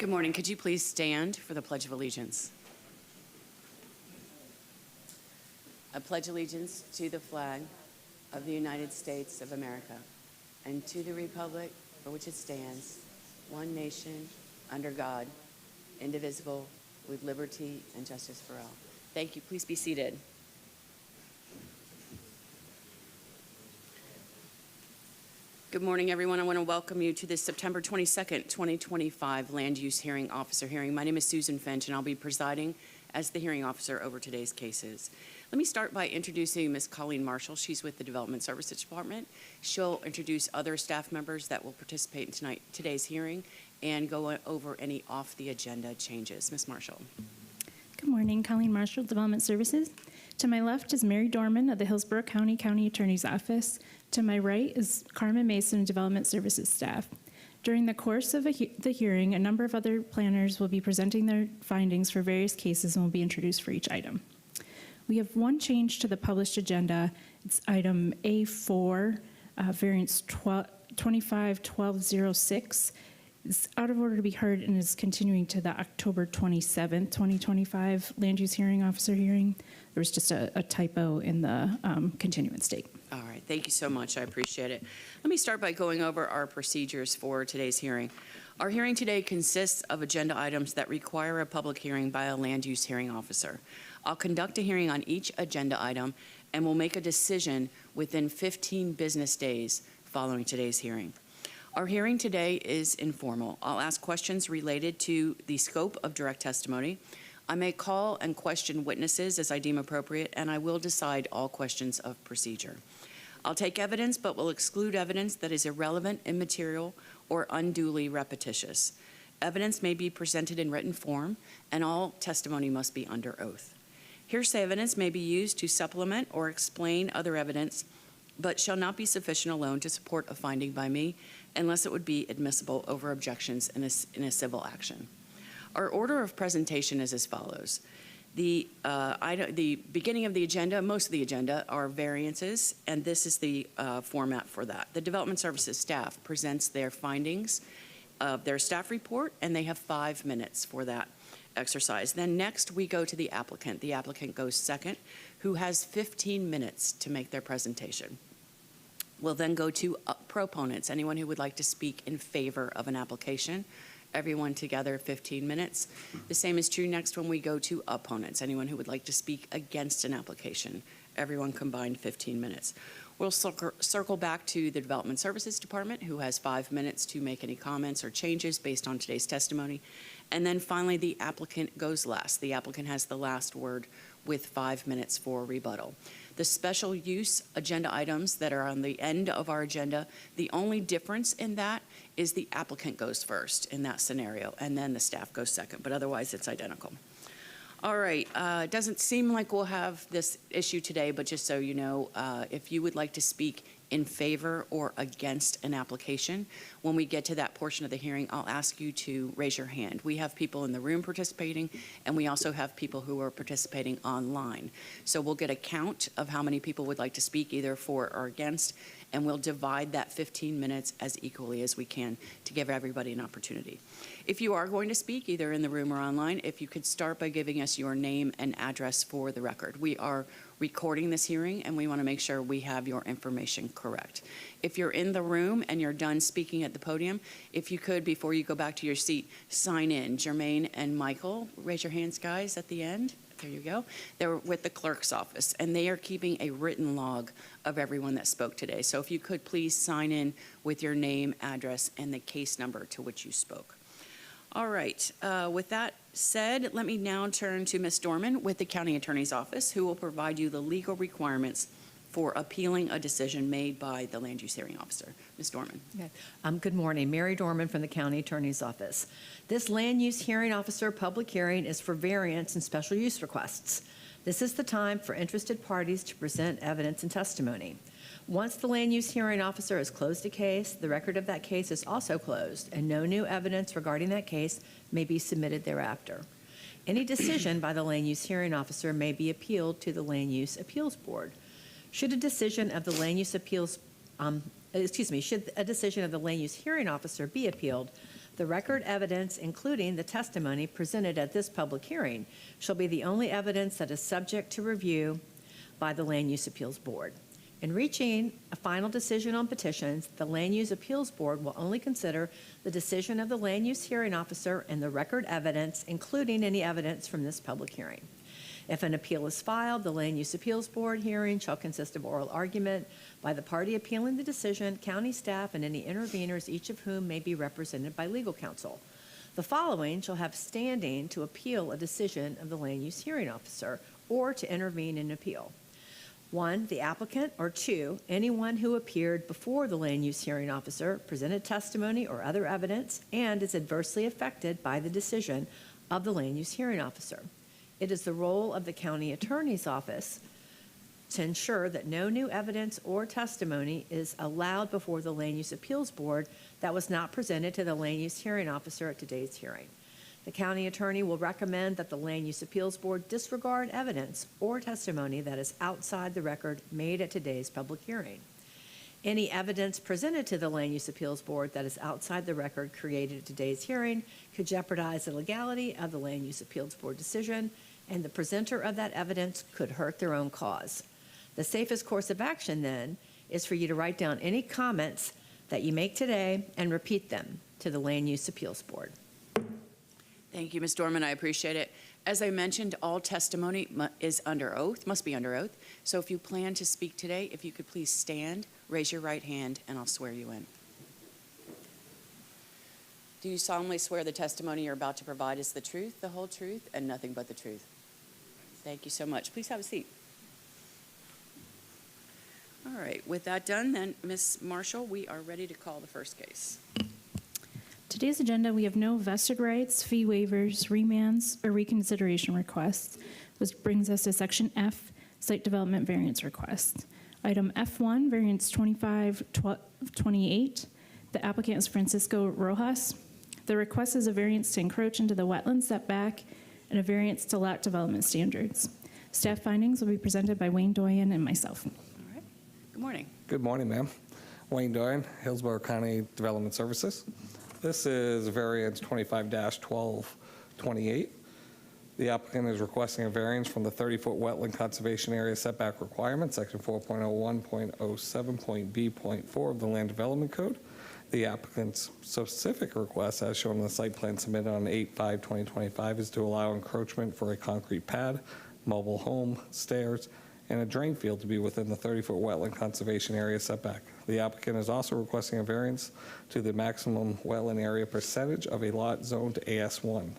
Good morning. Could you please stand for the Pledge of Allegiance? I pledge allegiance to the flag of the United States of America and to the republic for which it stands, one nation, under God, indivisible, with liberty and justice for all. Thank you. Please be seated. Good morning, everyone. I want to welcome you to this September 22nd, 2025 Land Use Hearing Officer hearing. My name is Susan Finch, and I'll be presiding as the hearing officer over today's cases. Let me start by introducing Ms. Colleen Marshall. She's with the Development Services Department. She'll introduce other staff members that will participate in today's hearing and go over any off-the-agenda changes. Ms. Marshall. Good morning, Colleen Marshall, Development Services. To my left is Mary Dorman of the Hillsborough County County Attorney's Office. To my right is Carmen Mason, Development Services staff. During the course of the hearing, a number of other planners will be presenting their findings for various cases and will be introduced for each item. We have one change to the published agenda. It's item A4, variance 25-1206. It's out of order to be heard and is continuing to the October 27th, 2025 Land Use Hearing Officer hearing. There was just a typo in the continuance date. All right, thank you so much. I appreciate it. Let me start by going over our procedures for today's hearing. Our hearing today consists of agenda items that require a public hearing by a land use hearing officer. I'll conduct a hearing on each agenda item and will make a decision within 15 business days following today's hearing. Our hearing today is informal. I'll ask questions related to the scope of direct testimony. I may call and question witnesses as I deem appropriate, and I will decide all questions of procedure. I'll take evidence, but will exclude evidence that is irrelevant, immaterial, or unduly repetitious. Evidence may be presented in written form, and all testimony must be under oath. Hearsay evidence may be used to supplement or explain other evidence, but shall not be sufficient alone to support a finding by me unless it would be admissible over objections in a civil action. Our order of presentation is as follows. The beginning of the agenda, most of the agenda, are variances, and this is the format for that. The Development Services staff presents their findings of their staff report, and they have 5 minutes for that exercise. Then next we go to the applicant. The applicant goes second, who has 15 minutes to make their presentation. We'll then go to proponents, anyone who would like to speak in favor of an application. Everyone together 15 minutes. The same is true next when we go to opponents, anyone who would like to speak against an application. Everyone combined 15 minutes. We'll circle back to the Development Services Department, who has 5 minutes to make any comments or changes based on today's testimony. And then finally, the applicant goes last. The applicant has the last word with 5 minutes for rebuttal. The special use agenda items that are on the end of our agenda, the only difference in that is the applicant goes first in that scenario, and then the staff goes second, but otherwise it's identical. All right, it doesn't seem like we'll have this issue today, but just so you know, if you would like to speak in favor or against an application, when we get to that portion of the hearing, I'll ask you to raise your hand. We have people in the room participating, and we also have people who are participating online. So we'll get a count of how many people would like to speak either for or against, and we'll divide that 15 minutes as equally as we can to give everybody an opportunity. If you are going to speak, either in the room or online, if you could start by giving us your name and address for the record. We are recording this hearing, and we want to make sure we have your information correct. If you're in the room and you're done speaking at the podium, if you could, before you go back to your seat, sign in. Jermaine and Michael, raise your hands, guys, at the end. There you go. They're with the clerk's office, and they are keeping a written log of everyone that spoke today. So if you could please sign in with your name, address, and the case number to which you spoke. All right, with that said, let me now turn to Ms. Dorman with the County Attorney's Office, who will provide you the legal requirements for appealing a decision made by the Land Use Hearing Officer. Ms. Dorman. Okay. Good morning. Mary Dorman from the County Attorney's Office. This Land Use Hearing Officer public hearing is for variance and special use requests. This is the time for interested parties to present evidence and testimony. Once the Land Use Hearing Officer has closed a case, the record of that case is also closed, and no new evidence regarding that case may be submitted thereafter. Any decision by the Land Use Hearing Officer may be appealed to the Land Use Appeals Board. Should a decision of the Land Use Appeals, should a decision of the Land Use Hearing Officer be appealed, The record evidence, including the testimony presented at this public hearing, shall be the only evidence that is subject to review by the Land Use Appeals Board. In reaching a final decision on petitions, the Land Use Appeals Board will only consider the decision of the Land Use Hearing Officer and the record evidence, including any evidence from this public hearing. If an appeal is filed, the Land Use Appeals Board hearing shall consist of oral argument by the party appealing the decision, county staff, and any interveners, each of whom may be represented by legal counsel. The following shall have standing to appeal a decision of the Land Use Hearing Officer or to intervene in appeal. 1, the applicant, or 2, anyone who appeared before the Land Use Hearing Officer, presented testimony or other evidence, and is adversely affected by the decision of the Land Use Hearing Officer. It is the role of the county attorney's office to ensure that no new evidence or testimony is allowed before the Land Use Appeals Board that was not presented to the Land Use Hearing Officer at today's hearing. The county attorney will recommend that the Land Use Appeals Board disregard evidence or testimony that is outside the record made at today's public hearing. Any evidence presented to the Land Use Appeals Board that is outside the record created at today's hearing could jeopardize the legality of the Land Use Appeals Board decision, and the presenter of that evidence could hurt their own cause. The safest course of action, then, is for you to write down any comments that you make today and repeat them to the Land Use Appeals Board. Thank you, Ms. Dorman. I appreciate it. As I mentioned, all testimony is under oath, must be under oath. So if you plan to speak today, if you could please stand, raise your right hand, and I'll swear you in. Do you solemnly swear the testimony you're about to provide is the truth, the whole truth, and nothing but the truth? Thank you so much. Please have a seat. All right, with that done, then, Ms. Marshall, we are ready to call the first case. Today's agenda, we have no vested rights, fee waivers, remands, or reconsideration requests, which brings us to Section F, Site Development Variance Request. Item F1, Variance 2528. The applicant is Francisco Rojas. The request is a variance to encroach into the wetland setback and a variance to lot development standards. Staff findings will be presented by Wayne Doyen and myself. All right. Good morning. Good morning, ma'am. Wayne Doyen, Hillsborough County Development Services. This is variance 25-1228. The applicant is requesting a variance from the 30-foot wetland conservation area setback requirement, section 4.01.07.b.4 of the Land Development Code. The applicant's specific request, as shown in the site plan submitted on 8/5/2025, is to allow encroachment for a concrete pad, mobile home, stairs, and a drain field to be within the 30-foot wetland conservation area setback. The applicant is also requesting a variance to the maximum wetland area percentage of a lot zoned to AS1.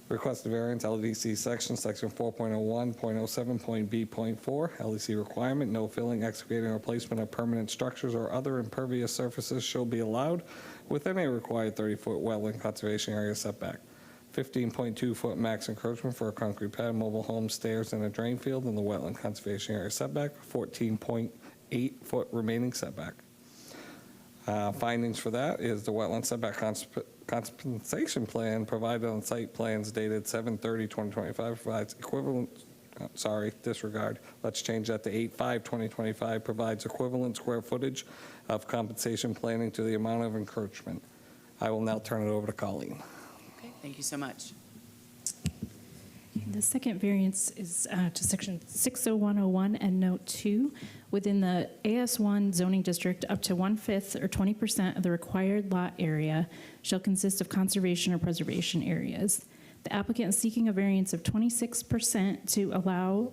Requested variance, LDC section 4.01.07.b.4, LDC requirement, no filling, excavating, or replacement of permanent structures or other impervious surfaces shall be allowed within a required 30-foot wetland conservation area setback. 15.2-foot max encroachment for a concrete pad, mobile home, stairs, and a drain field in the wetland conservation area setback. 14.8-foot remaining setback. Findings for that is the wetland setback compensation plan provided on site plans dated 7/30/2025 provides equivalent, disregard. Let's change that to 8/5/2025 provides equivalent square footage of compensation planning to the amount of encroachment. I will now turn it over to Colleen. Okay, thank you so much. The second variance is to section 60101 and note 2. Within the AS1 zoning district, up to 1/5 or 20% of the required lot area shall consist of conservation or preservation areas. The applicant is seeking a variance of 26% to allow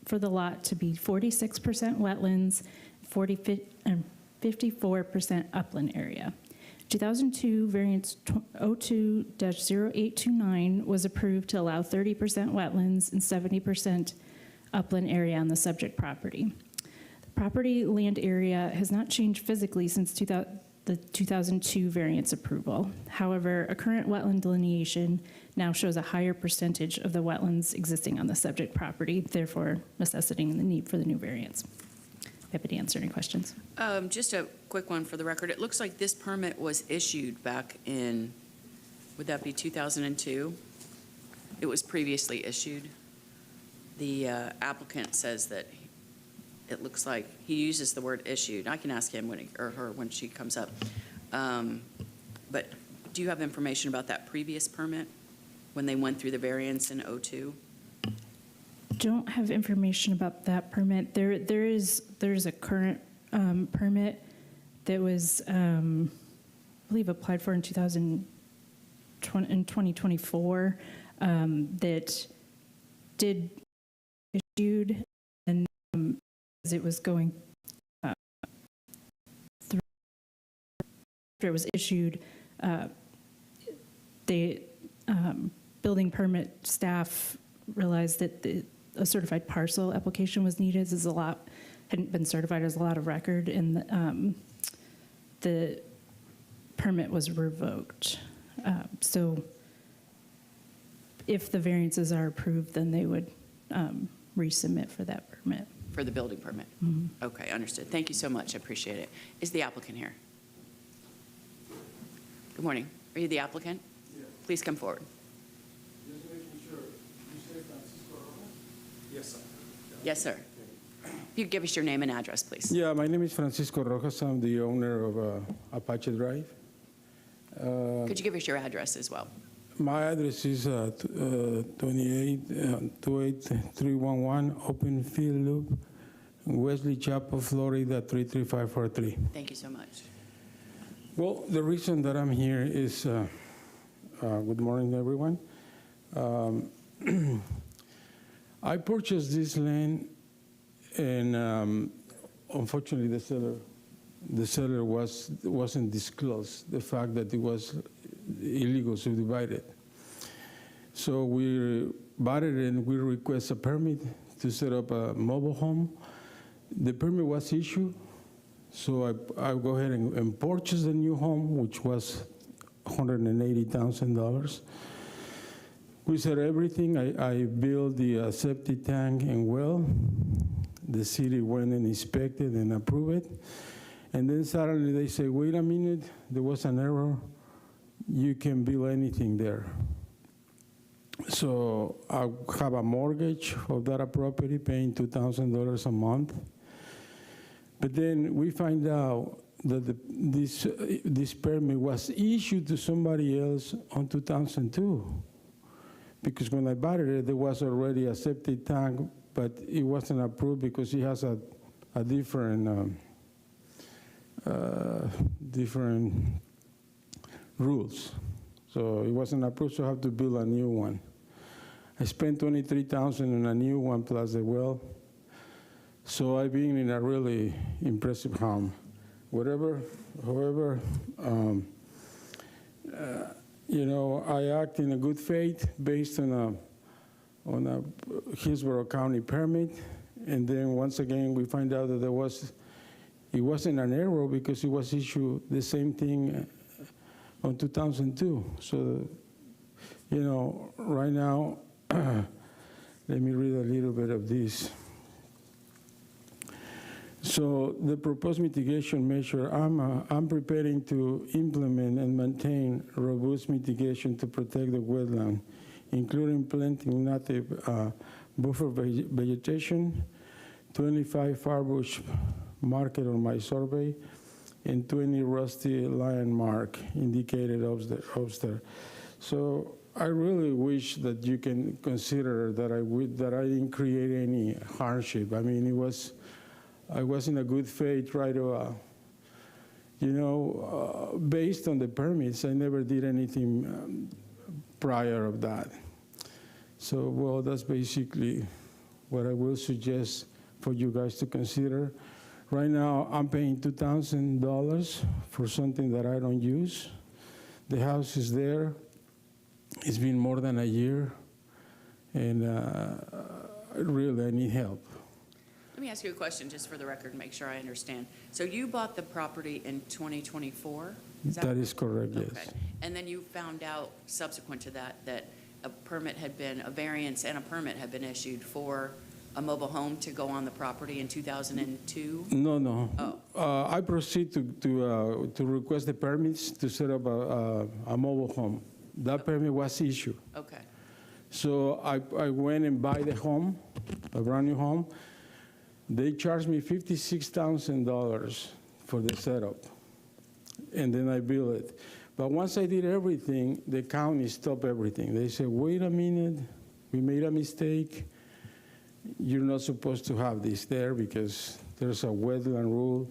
for the lot to be 46% wetlands, 54% upland area. 2002 variance 02-0829 was approved to allow 30% wetlands and 70% upland area on the subject property. The property land area has not changed physically since the 2002 variance approval. However, a current wetland delineation now shows a higher percentage of the wetlands existing on the subject property, therefore necessitating the need for the new variance. Happy to answer any questions. Just a quick one for the record. It looks like this permit was issued back in, would that be 2002? It was previously issued. The applicant says that it looks like he uses the word issued. I can ask him when or her when she comes up. But Do you have information about that previous permit, when they went through the variance in '02? Don't have information about that permit. There's a current permit that was, I believe, applied for in 2024 that did issued, and as it was going through, after it was issued, the building permit staff realized that a certified parcel application was needed, as hadn't been certified as a lot of record, and the permit was revoked. So if the variances are approved, then they would resubmit for that permit. For the building permit? Okay, understood. Thank you so much. I appreciate it. Is the applicant here? Good morning. Are you the applicant? Yes. Please come forward. Just making sure. You say Francisco Rojas? Yes, sir. Yes, sir. If you could give us your name and address, please. Yeah, my name is Francisco Rojas. I'm the owner of Apache Drive. Could you give us your address as well? My address is 28311 Open Field Loop, Wesley Chapel, Florida 33543. Thank you so much. Well, the reason that I'm here is, good morning, everyone. I purchased this land, and unfortunately, the seller wasn't disclosed the fact that it was illegal subdivided. So we bought it, and we request a permit to set up a mobile home. The permit was issued. So I go ahead and purchase a new home, which was $180,000. We said everything. I built the septic tank and well. The city went and inspected and approved it. And then suddenly they say, wait a minute, there was an error. You can build anything there. So I have a mortgage of that property paying $2,000 a month. But then we find out that this permit was issued to somebody else on 2002. Because when I bought it, there was already a septic tank, but it wasn't approved because it has a different rules. So it wasn't approved, so I have to build a new one. I spent $23,000 on a new one plus the well. So I've been in a really impressive home. However, you know, I act in a good faith based on a Hillsborough County permit, and then once again we find out that it wasn't an error because it was issued the same thing on 2002. So, you know, right now, let me read a little bit of this. So the proposed mitigation measure, I'm preparing to implement and maintain robust mitigation to protect the wetland, including planting native buffer vegetation, 25 firebush marked on my survey, and 20 rusty lion mark indicated upstairs. So I really wish that you can consider that I didn't create any hardship. I mean, I was in a good faith, right? You know, based on the permits, I never did anything prior of that. So, well, that's basically what I will suggest for you guys to consider. Right now, I'm paying $2,000 for something that I don't use. The house is there. It's been more than a year, and really, I need help. Let me ask you a question just for the record and make sure I understand. So you bought the property in 2024? That is correct, yes. Okay. And then you found out subsequent to that a variance and a permit had been issued for a mobile home to go on the property in 2002? No. Oh. I proceed to request the permits to set up a mobile home. That permit was issued. Okay. So I went and buy the home, a brand new home. They charged me $56,000 for the setup, and then I built it. But once I did everything, the county stopped everything. They said, wait a minute, we made a mistake. You're not supposed to have this there because there's a wetland rule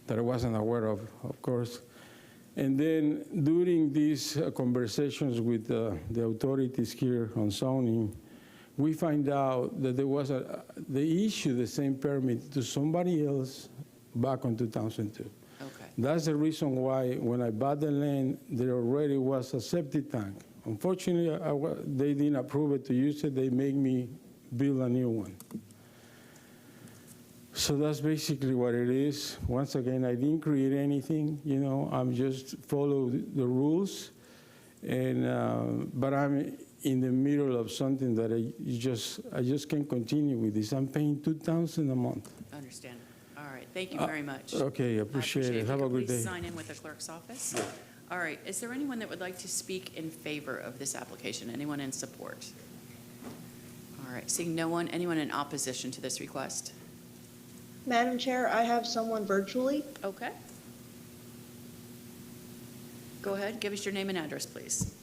that I wasn't aware of course. And then during these conversations with the authorities here on zoning, we find out that they issued the same permit to somebody else back in 2002. Okay. That's the reason why when I bought the land, there already was a septic tank. Unfortunately, they didn't approve it to use it. They made me build a new one. So that's basically what it is. Once again, I didn't create anything, I'm just follow the rules. And, but I'm in the middle of something that I just can't continue with this. I'm paying $2,000 a month. Understand. All right, thank you very much. Okay, appreciate it. Have a good day. Please sign in with the clerk's office. All right, is there anyone that would like to speak in favor of this application? Anyone in support? All right, seeing no one, anyone in opposition to this request? Madam Chair, I have someone virtually. Okay. Go ahead, give us your name and address, please.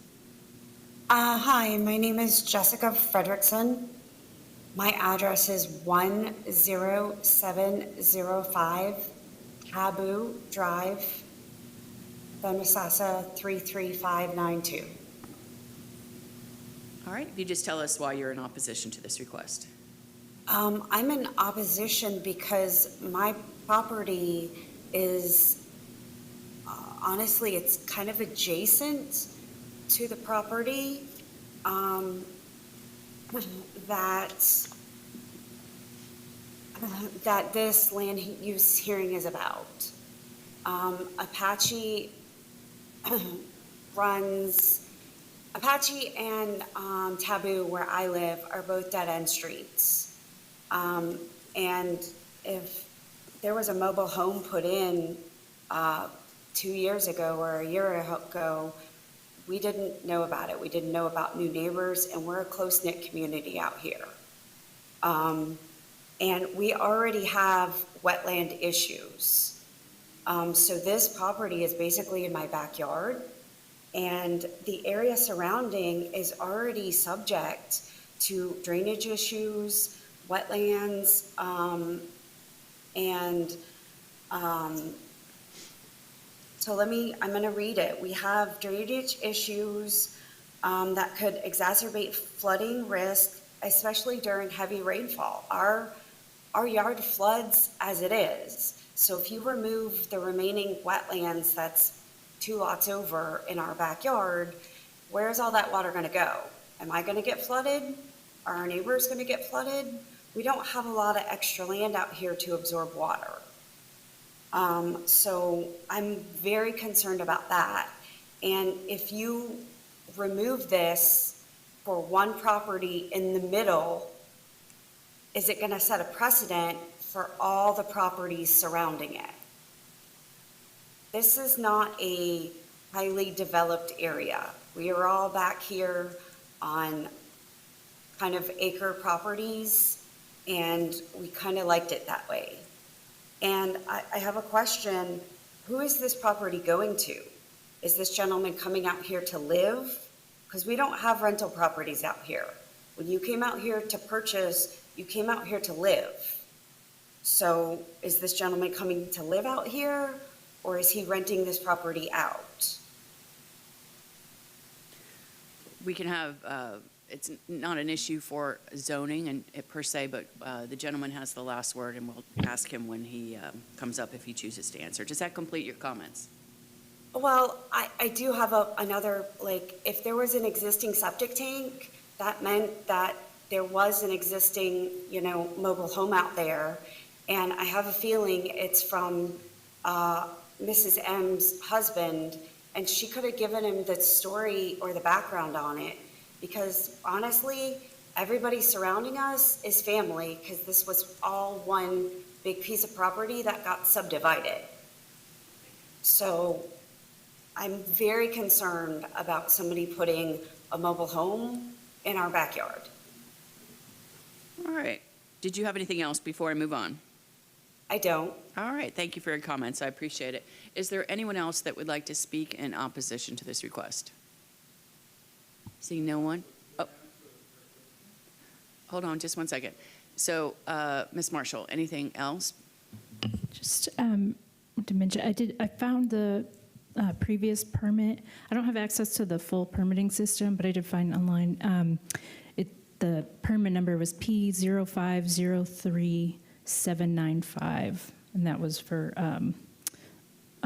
Hi, my name is Jessica Fredrickson. My address is 10705 Taboo Drive, Bonasasa 33592. All right, if you just tell us why you're in opposition to this request. I'm in opposition because my property is, honestly, it's kind of adjacent to the property that this land use hearing is about. Apache and Taboo, where I live, are both dead-end streets. And if there was a mobile home put in 2 years ago or a year ago, we didn't know about it. We didn't know about new neighbors, and we're a close-knit community out here. And we already have wetland issues. So this property is basically in my backyard, and the area surrounding is already subject to drainage issues, wetlands, so I'm going to read it. We have drainage issues that could exacerbate flooding risk, especially during heavy rainfall. Our yard floods as it is. So if you remove the remaining wetlands that's 2 lots over in our backyard, where's all that water going to go? Am I going to get flooded? Are our neighbors going to get flooded? We don't have a lot of extra land out here to absorb water. So I'm very concerned about that. And if you remove this for one property in the middle, is it going to set a precedent for all the properties surrounding it? This is not a highly developed area. We are all back here on kind of acre properties, and we kind of liked it that way. And I have a question. Who is this property going to? Is this gentleman coming out here to live? Because we don't have rental properties out here. When you came out here to purchase, you came out here to live. So is this gentleman coming to live out here, or is he renting this property out? We can have, it's not an issue for zoning and per se, but the gentleman has the last word, and we'll ask him when he comes up if he chooses to answer. Does that complete your comments? Well, I do have another, like, if there was an existing septic tank, that meant that there was an existing, mobile home out there. And I have a feeling it's from Mrs. M's husband, and she could have given him the story or the background on it. Because honestly, everybody surrounding us is family, because this was all one big piece of property that got subdivided. So I'm very concerned about somebody putting a mobile home in our backyard. All right. Did you have anything else before I move on? I don't. All right, thank you for your comments. I appreciate it. Is there anyone else that would like to speak in opposition to this request? Seeing no one? Oh. Hold on just one second. So, Ms. Marshall, anything else? Just to mention, I found the previous permit. I don't have access to the full permitting system, but I did find online. The permit number was P0503795, and that was for a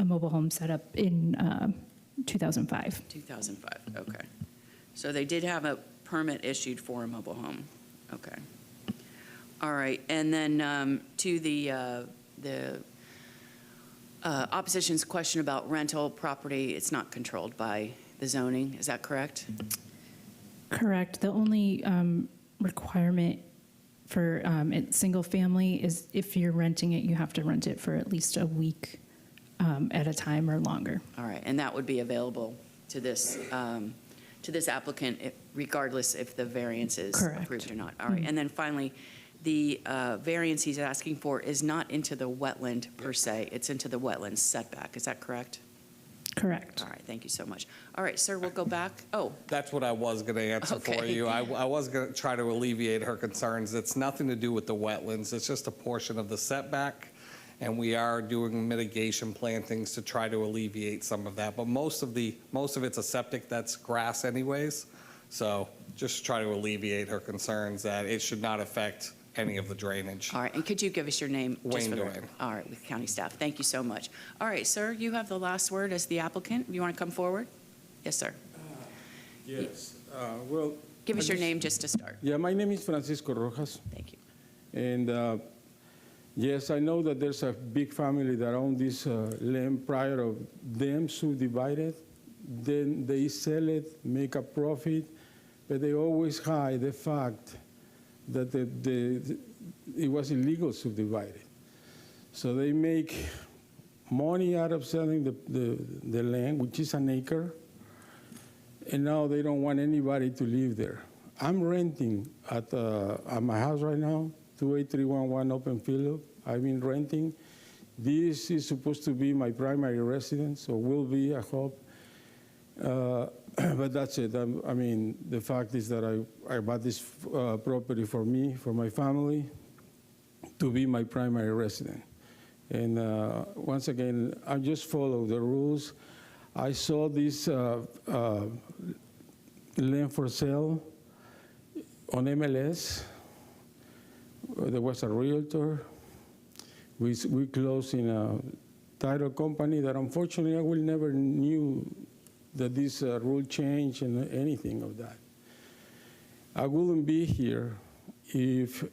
mobile home setup in 2005. 2005, okay. So they did have a permit issued for a mobile home. Okay. All right, and then to the opposition's question about rental property, it's not controlled by the zoning, is that correct? Correct. The only requirement for single family is if you're renting it, you have to rent it for at least a week at a time or longer. All right, and that would be available to this applicant regardless if the variance is Correct. approved or not. All right, and then finally, the variance he's asking for is not into the wetland per se, it's into the wetland setback, is that correct? Correct. All right, thank you so much. All right, sir, we'll go back. Oh, That's what I was going to answer for Okay. you. I was going to try to alleviate her concerns. It's nothing to do with the wetlands. It's just a portion of the setback, and we are doing mitigation plantings to try to alleviate some of that. But most of it's a septic that's grass anyways. So just try to alleviate her concerns that it should not affect any of the drainage. all right, and could you give us your name? just Wayne for the Duane. record? All right, with county staff, thank you so much. All right, sir, you have the last word as the applicant. You want to come forward? Yes, sir. Yes. Well. Give us I your just- name just to start. Yeah, my name is Francisco Rojas. Thank you. And yes, I know that there's a big family that own this land prior of them subdivided. Then they sell it, make a profit, but they always hide the fact that it was illegal subdivided. So they make money out of selling the land, which is an acre, and now they don't want anybody to live there. I'm renting at my house right now, 28311 Open Field. I've been renting. This is supposed to be my primary residence, or will be, I hope. But that's it. I mean, the fact is that I bought this property for me, for my family, to be my primary resident. And once again, I just follow the rules. I saw this land for sale on MLS. There was a realtor. We closed in a title company that unfortunately I will never knew that this rule changed and anything of that. I wouldn't be here if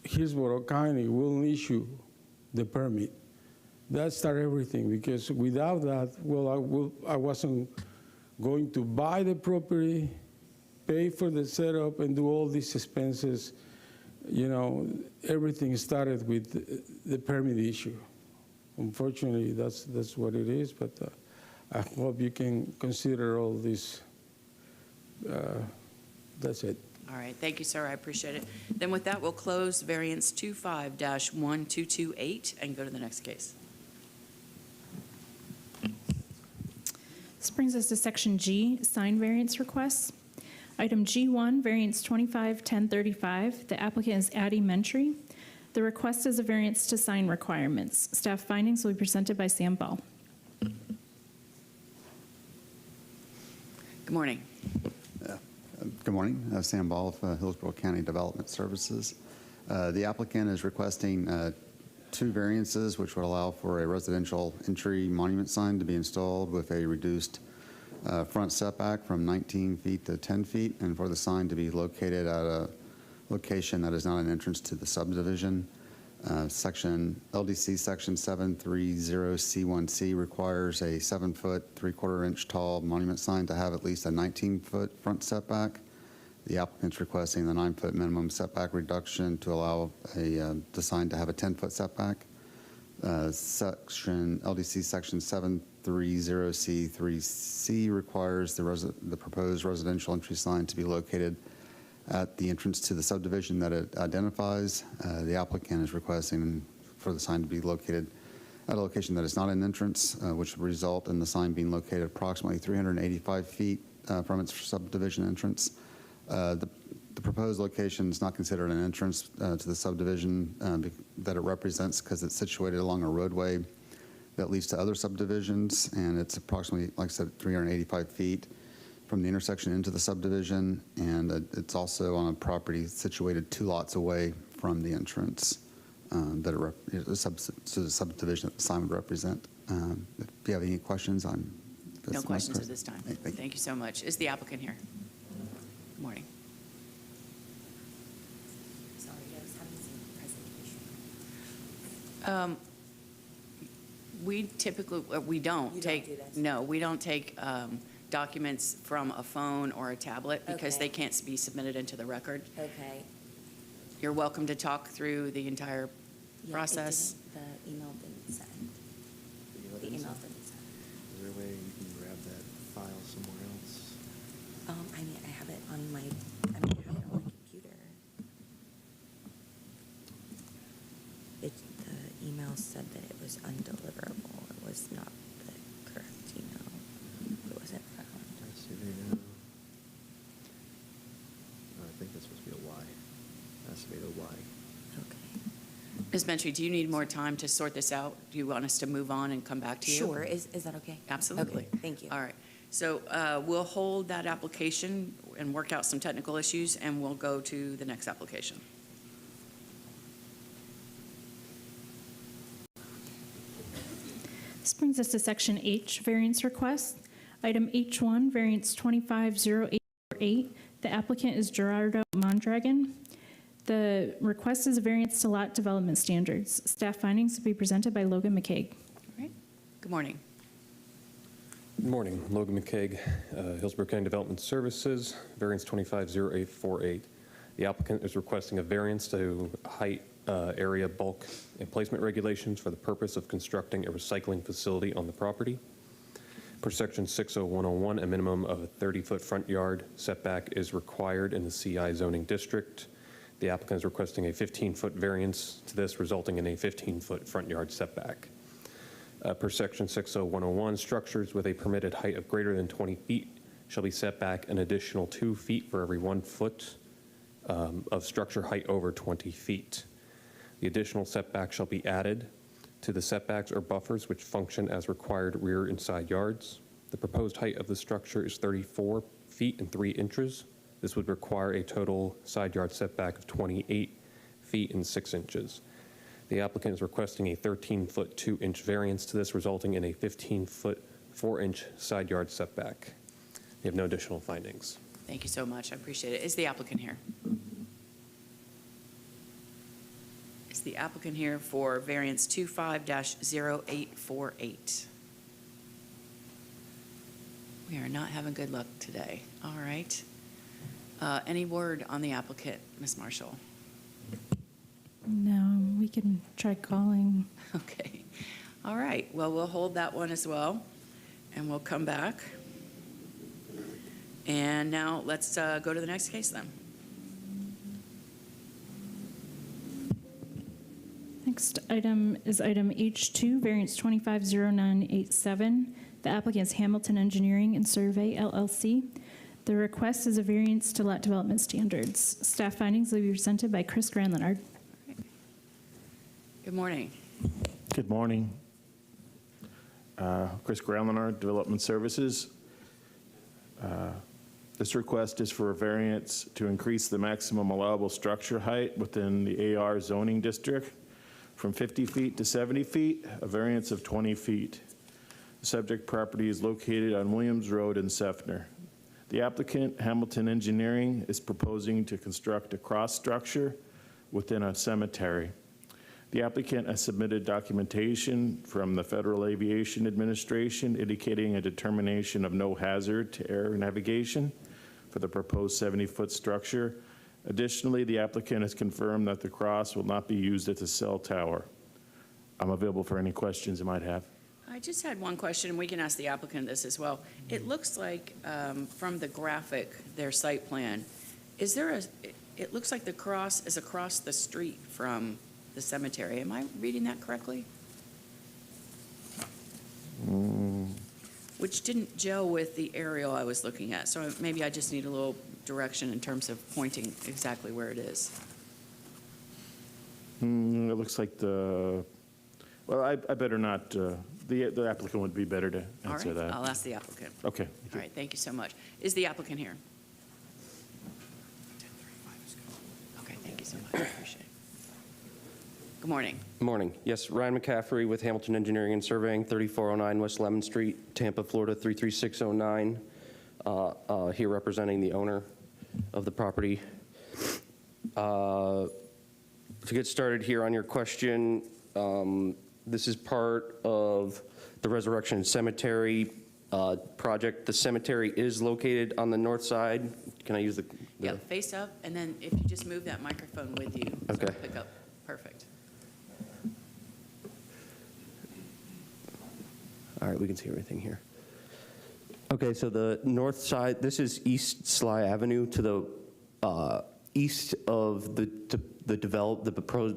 Hillsborough County will issue the permit. That started everything, because without that, well, I wasn't going to buy the property, pay for the setup, and do all these expenses. You know, everything started with the permit issue. Unfortunately, that's what it is, but I hope you can consider all this. That's it. All right, thank you, sir, I appreciate it. Then with that, we'll close variance 25-1228 and go to the next case. This brings us to section G, sign variance requests. Item G1, variance 251035. The applicant is Addie Mentry. The request is a variance to sign requirements. Staff findings will be presented by Sam Ball. Good morning. Good morning. Sam Ball of Hillsborough County Development Services. The applicant is requesting two variances which would allow for a residential entry monument sign to be installed with a reduced front setback from 19 feet to 10 feet, and for the sign to be located at a location that is not an entrance to the subdivision. LDC Section 730C1C requires a 7-foot, 3/4-inch tall monument sign to have at least a 19-foot front setback. The applicant's requesting the 9-foot minimum setback reduction to allow the sign to have a 10-foot setback. LDC Section 730C3C requires the proposed residential entry sign to be located at the entrance to the subdivision that it identifies. The applicant is requesting for the sign to be located at a location that is not an entrance, which would result in the sign being located approximately 385 feet from its subdivision entrance. The proposed location is not considered an entrance to the subdivision that it represents because it's situated along a roadway that leads to other subdivisions, and it's approximately, like I said, 385 feet from the intersection into the subdivision, and it's also on a property situated 2 lots away from the entrance that the subdivision that the sign would represent. If you have any questions, No questions at this time. Thank you so much. Is the applicant here? Good morning. Sorry, I was having some presentation. We typically, we don't You don't take, do this? no, we don't take documents from a phone or a tablet because Okay. they can't be submitted into the record. Okay. You're welcome to talk through the entire Yeah, process. the email didn't send. The email didn't send. Is there a way you can grab that file somewhere else? I mean, I have it on my computer. The email said that it was undeliverable. It was not the correct email. It wasn't found. I see there now. I think that's supposed to be a Y. That's to be a Y. Okay. Ms. Mentry, do you need more time to sort this out? Do you want us to move on and come back to you? Sure. Is that okay? Absolutely. Okay, thank you. All right. So we'll hold that application and work out some technical issues, and we'll go to the next application. This brings us to Section H, variance request. Item H1, variance 250848. The applicant is Gerardo Mondragon. The request is a variance to lot development standards. Staff findings will be presented by Logan McCaig. All right. Good morning. Good morning. Logan McCaig, Hillsborough County Development Services, variance 250848. The applicant is requesting a variance to height, area, bulk, and placement regulations for the purpose of constructing a recycling facility on the property. Per section 60101, a minimum of a 30-foot front yard setback is required in the CI zoning district. The applicant is requesting a 15-foot variance to this, resulting in a 15-foot front yard setback. Per section 60101, structures with a permitted height of greater than 20 feet shall be set back an additional 2 feet for every 1 foot of structure height over 20 feet. The additional setback shall be added to the setbacks or buffers which function as required rear and side yards. The proposed height of the structure is 34 feet and 3 inches. This would require a total side yard setback of 28 feet and 6 inches. The applicant is requesting a 13-foot 2-inch variance to this, resulting in a 15-foot 4-inch side yard setback. We have no additional findings. Thank you so much. I appreciate it. Is the applicant here? Is the applicant here for variance 25-0848? We are not having good luck today. All right. Any word on the applicant, Ms. Marshall? No, we can try calling. Okay. All right. Well, we'll hold that one as well, and we'll come back. And now let's go to the next case then. Next item is item H2, variance 250987. The applicant is Hamilton Engineering and Survey, LLC. The request is a variance to lot development standards. Staff findings will be presented by Chris Granlenard. Good morning. Good morning. Chris Granlenard, Development Services. This request is for a variance to increase the maximum allowable structure height within the AR zoning district from 50 feet to 70 feet, a variance of 20 feet. The subject property is located on Williams Road in Sefner. The applicant, Hamilton Engineering, is proposing to construct a cross structure within a cemetery. The applicant has submitted documentation from the Federal Aviation Administration indicating a determination of no hazard to air navigation for the proposed 70-foot structure. Additionally, the applicant has confirmed that the cross will not be used as a cell tower. I'm available for any questions you might have. I just had one question, and we can ask the applicant this as well. It looks like from the graphic, their site plan, is there it looks like the cross is across the street from the cemetery. Am I reading that correctly? Which didn't gel with the aerial I was looking at, so maybe I just need a little direction in terms of pointing exactly where it is. It looks like well, I better not, the applicant would be better to answer All right, that. I'll ask the applicant. Okay. All right, thank you so much. Is the applicant here? Okay, thank you so much, I appreciate it. Good morning. Morning. Yes, Ryan McCaffrey with Hamilton Engineering and Surveying, 3409 West Lemon Street, Tampa, Florida, 33609. Here representing the owner of the property. To get started here on your question, this is part of the Resurrection Cemetery project. The cemetery is located on the north side. Can I use the? Yeah, face up, and then if you just move that microphone with you. so Okay. it'll pick up, perfect. All right, we can see everything here. Okay, so the north side, this is East Sly Avenue to the east of the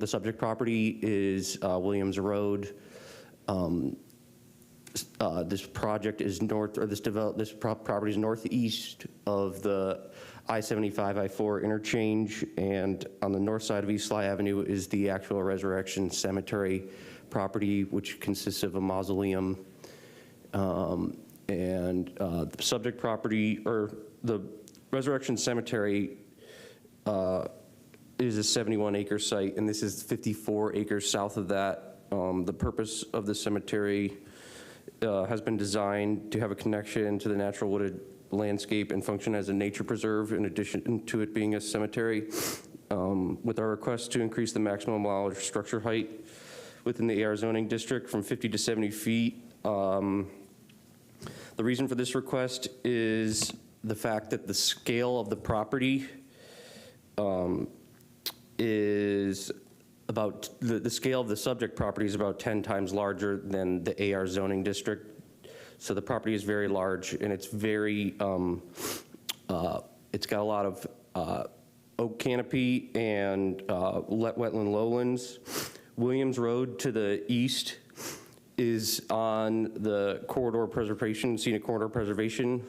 subject property is Williams Road. This project is this property is northeast of the I-75, I-4 interchange, and on the north side of East Sly Avenue is the actual Resurrection Cemetery property, which consists of a mausoleum. The subject property, or the Resurrection Cemetery, is a 71-acre site, and this is 54 acres south of that. The purpose of the cemetery has been designed to have a connection to the natural wooded landscape and function as a nature preserve in addition to it being a cemetery. With our request to increase the maximum allowed structure height within the AR zoning district from 50 to 70 feet, the reason for this request is the fact that the scale of the property is about, the scale of the subject property is about 10 times larger than the AR zoning district. So the property is very large, and it's very, it's got a lot of oak canopy and wetland lowlands. Williams Road to the east is on the corridor preservation, scenic corridor preservation,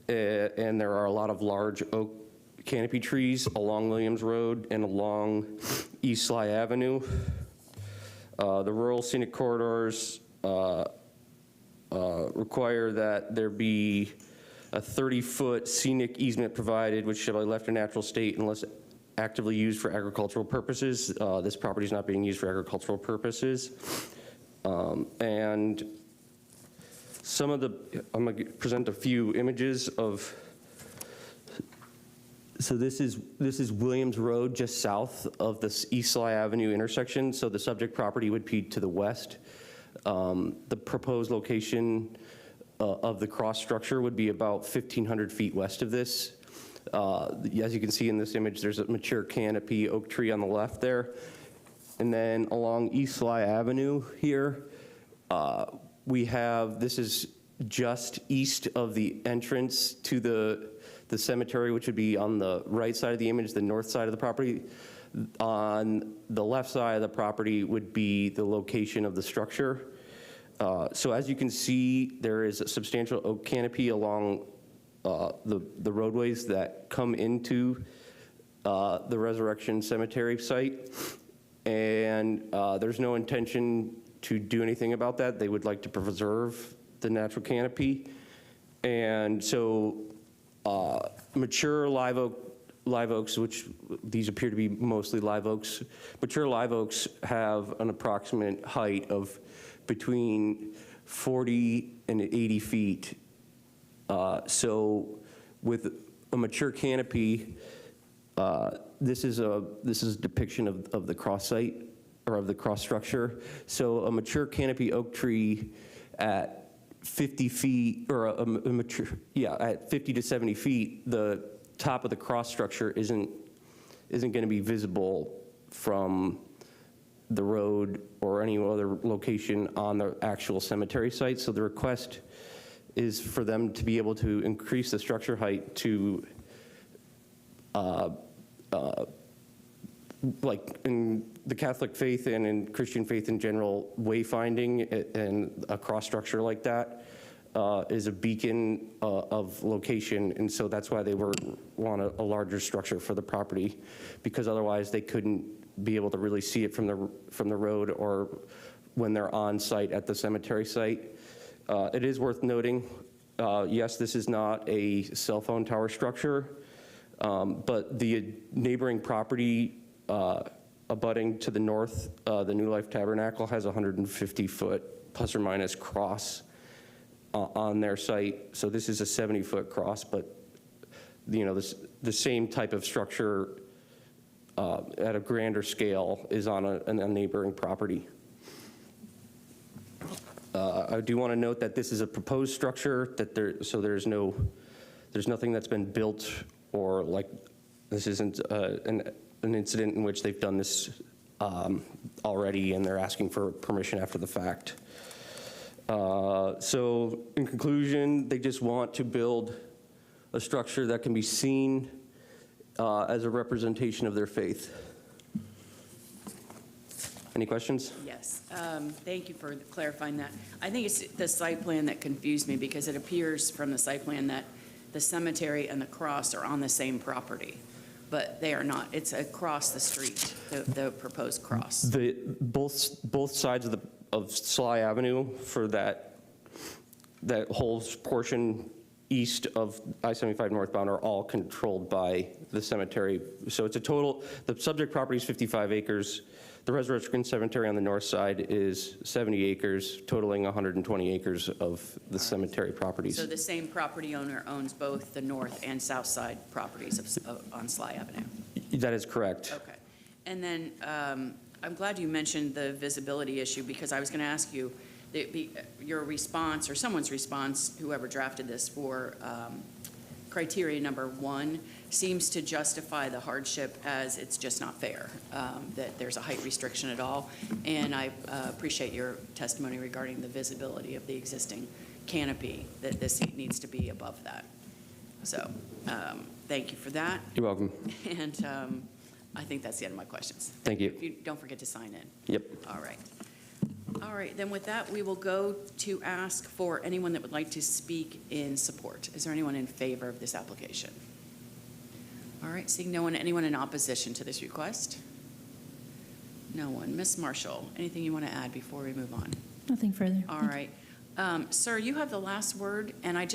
and there are a lot of large oak canopy trees along Williams Road and along East Sly Avenue. The rural scenic corridors require that there be a 30-foot scenic easement provided, which shall be left in natural state unless actively used for agricultural purposes. This property is not being used for agricultural purposes. And some of the, I'm going to present a few images of, so this is Williams Road just south of this East Sly Avenue intersection. So the subject property would be to the west. The proposed location of the cross structure would be about 1,500 feet west of this. As you can see in this image, there's a mature canopy oak tree on the left there. And then along East Sly Avenue here, we have, this is just east of the entrance to the cemetery, which would be on the right side of the image, the north side of the property. On the left side of the property would be the location of the structure. So as you can see, there is a substantial oak canopy along the roadways that come into the Resurrection Cemetery site. And there's no intention to do anything about that. They would like to preserve the natural canopy. And so mature live oaks, which these appear to be mostly live oaks, mature live oaks have an approximate height of between 40 and 80 feet. So with a mature canopy, this is a depiction of the cross site, or of the cross structure. So a mature canopy oak tree at 50 feet, or a mature, yeah, at 50 to 70 feet, the top of the cross structure isn't going to be visible from the road or any other location on the actual cemetery site. So the request is for them to be able to increase the structure height to like in the Catholic faith and in Christian faith in general, wayfinding and a cross structure like that is a beacon of location, and so that's why they want a larger structure for the property, because otherwise they couldn't be able to really see it from the road or when they're on site at the cemetery site. It is worth noting, yes, this is not a cell phone tower structure, but the neighboring property abutting to the north, the New Life Tabernacle, has a 150-foot plus or minus cross on their site. So this is a 70-foot cross, but the same type of structure at a grander scale is on a neighboring property. I do want to note that this is a proposed structure, that there's nothing that's been built, or like this isn't an incident in which they've done this already and they're asking for permission after the fact. So in conclusion, they just want to build a structure that can be seen as a representation of their faith. Any questions? Yes, thank you for clarifying that. I think it's the site plan that confused me, because it appears from the site plan that the cemetery and the cross are on the same property, but they are not. It's across the street, the proposed cross. Both sides of Sly Avenue for that whole portion east of I-75 northbound are all controlled by the cemetery. So it's a total, the subject property is 55 acres. The Resurrection Cemetery on the north side is 70 acres, totaling 120 acres of the cemetery properties. So the same property owner owns both the north and south side properties on Sly Avenue? That is correct. Okay. And then I'm glad you mentioned the visibility issue, because I was going to ask you, your response, or someone's response, whoever drafted this, for criteria number 1 seems to justify the hardship as it's just not fair, that there's a height restriction at all. And I appreciate your testimony regarding the visibility of the existing canopy, that this needs to be above that. So thank you for that. You're welcome. And I think that's the end of my questions. Thank you. If you don't forget to sign in. Yep. All right. All right, then with that, we will go to ask for anyone that would like to speak in support. Is there anyone in favor of this application? All right, seeing no one, anyone in opposition to this request? No one. Ms. Marshall, anything you want to add before we move on? Nothing further. All right. Sir, you have the last word, and I've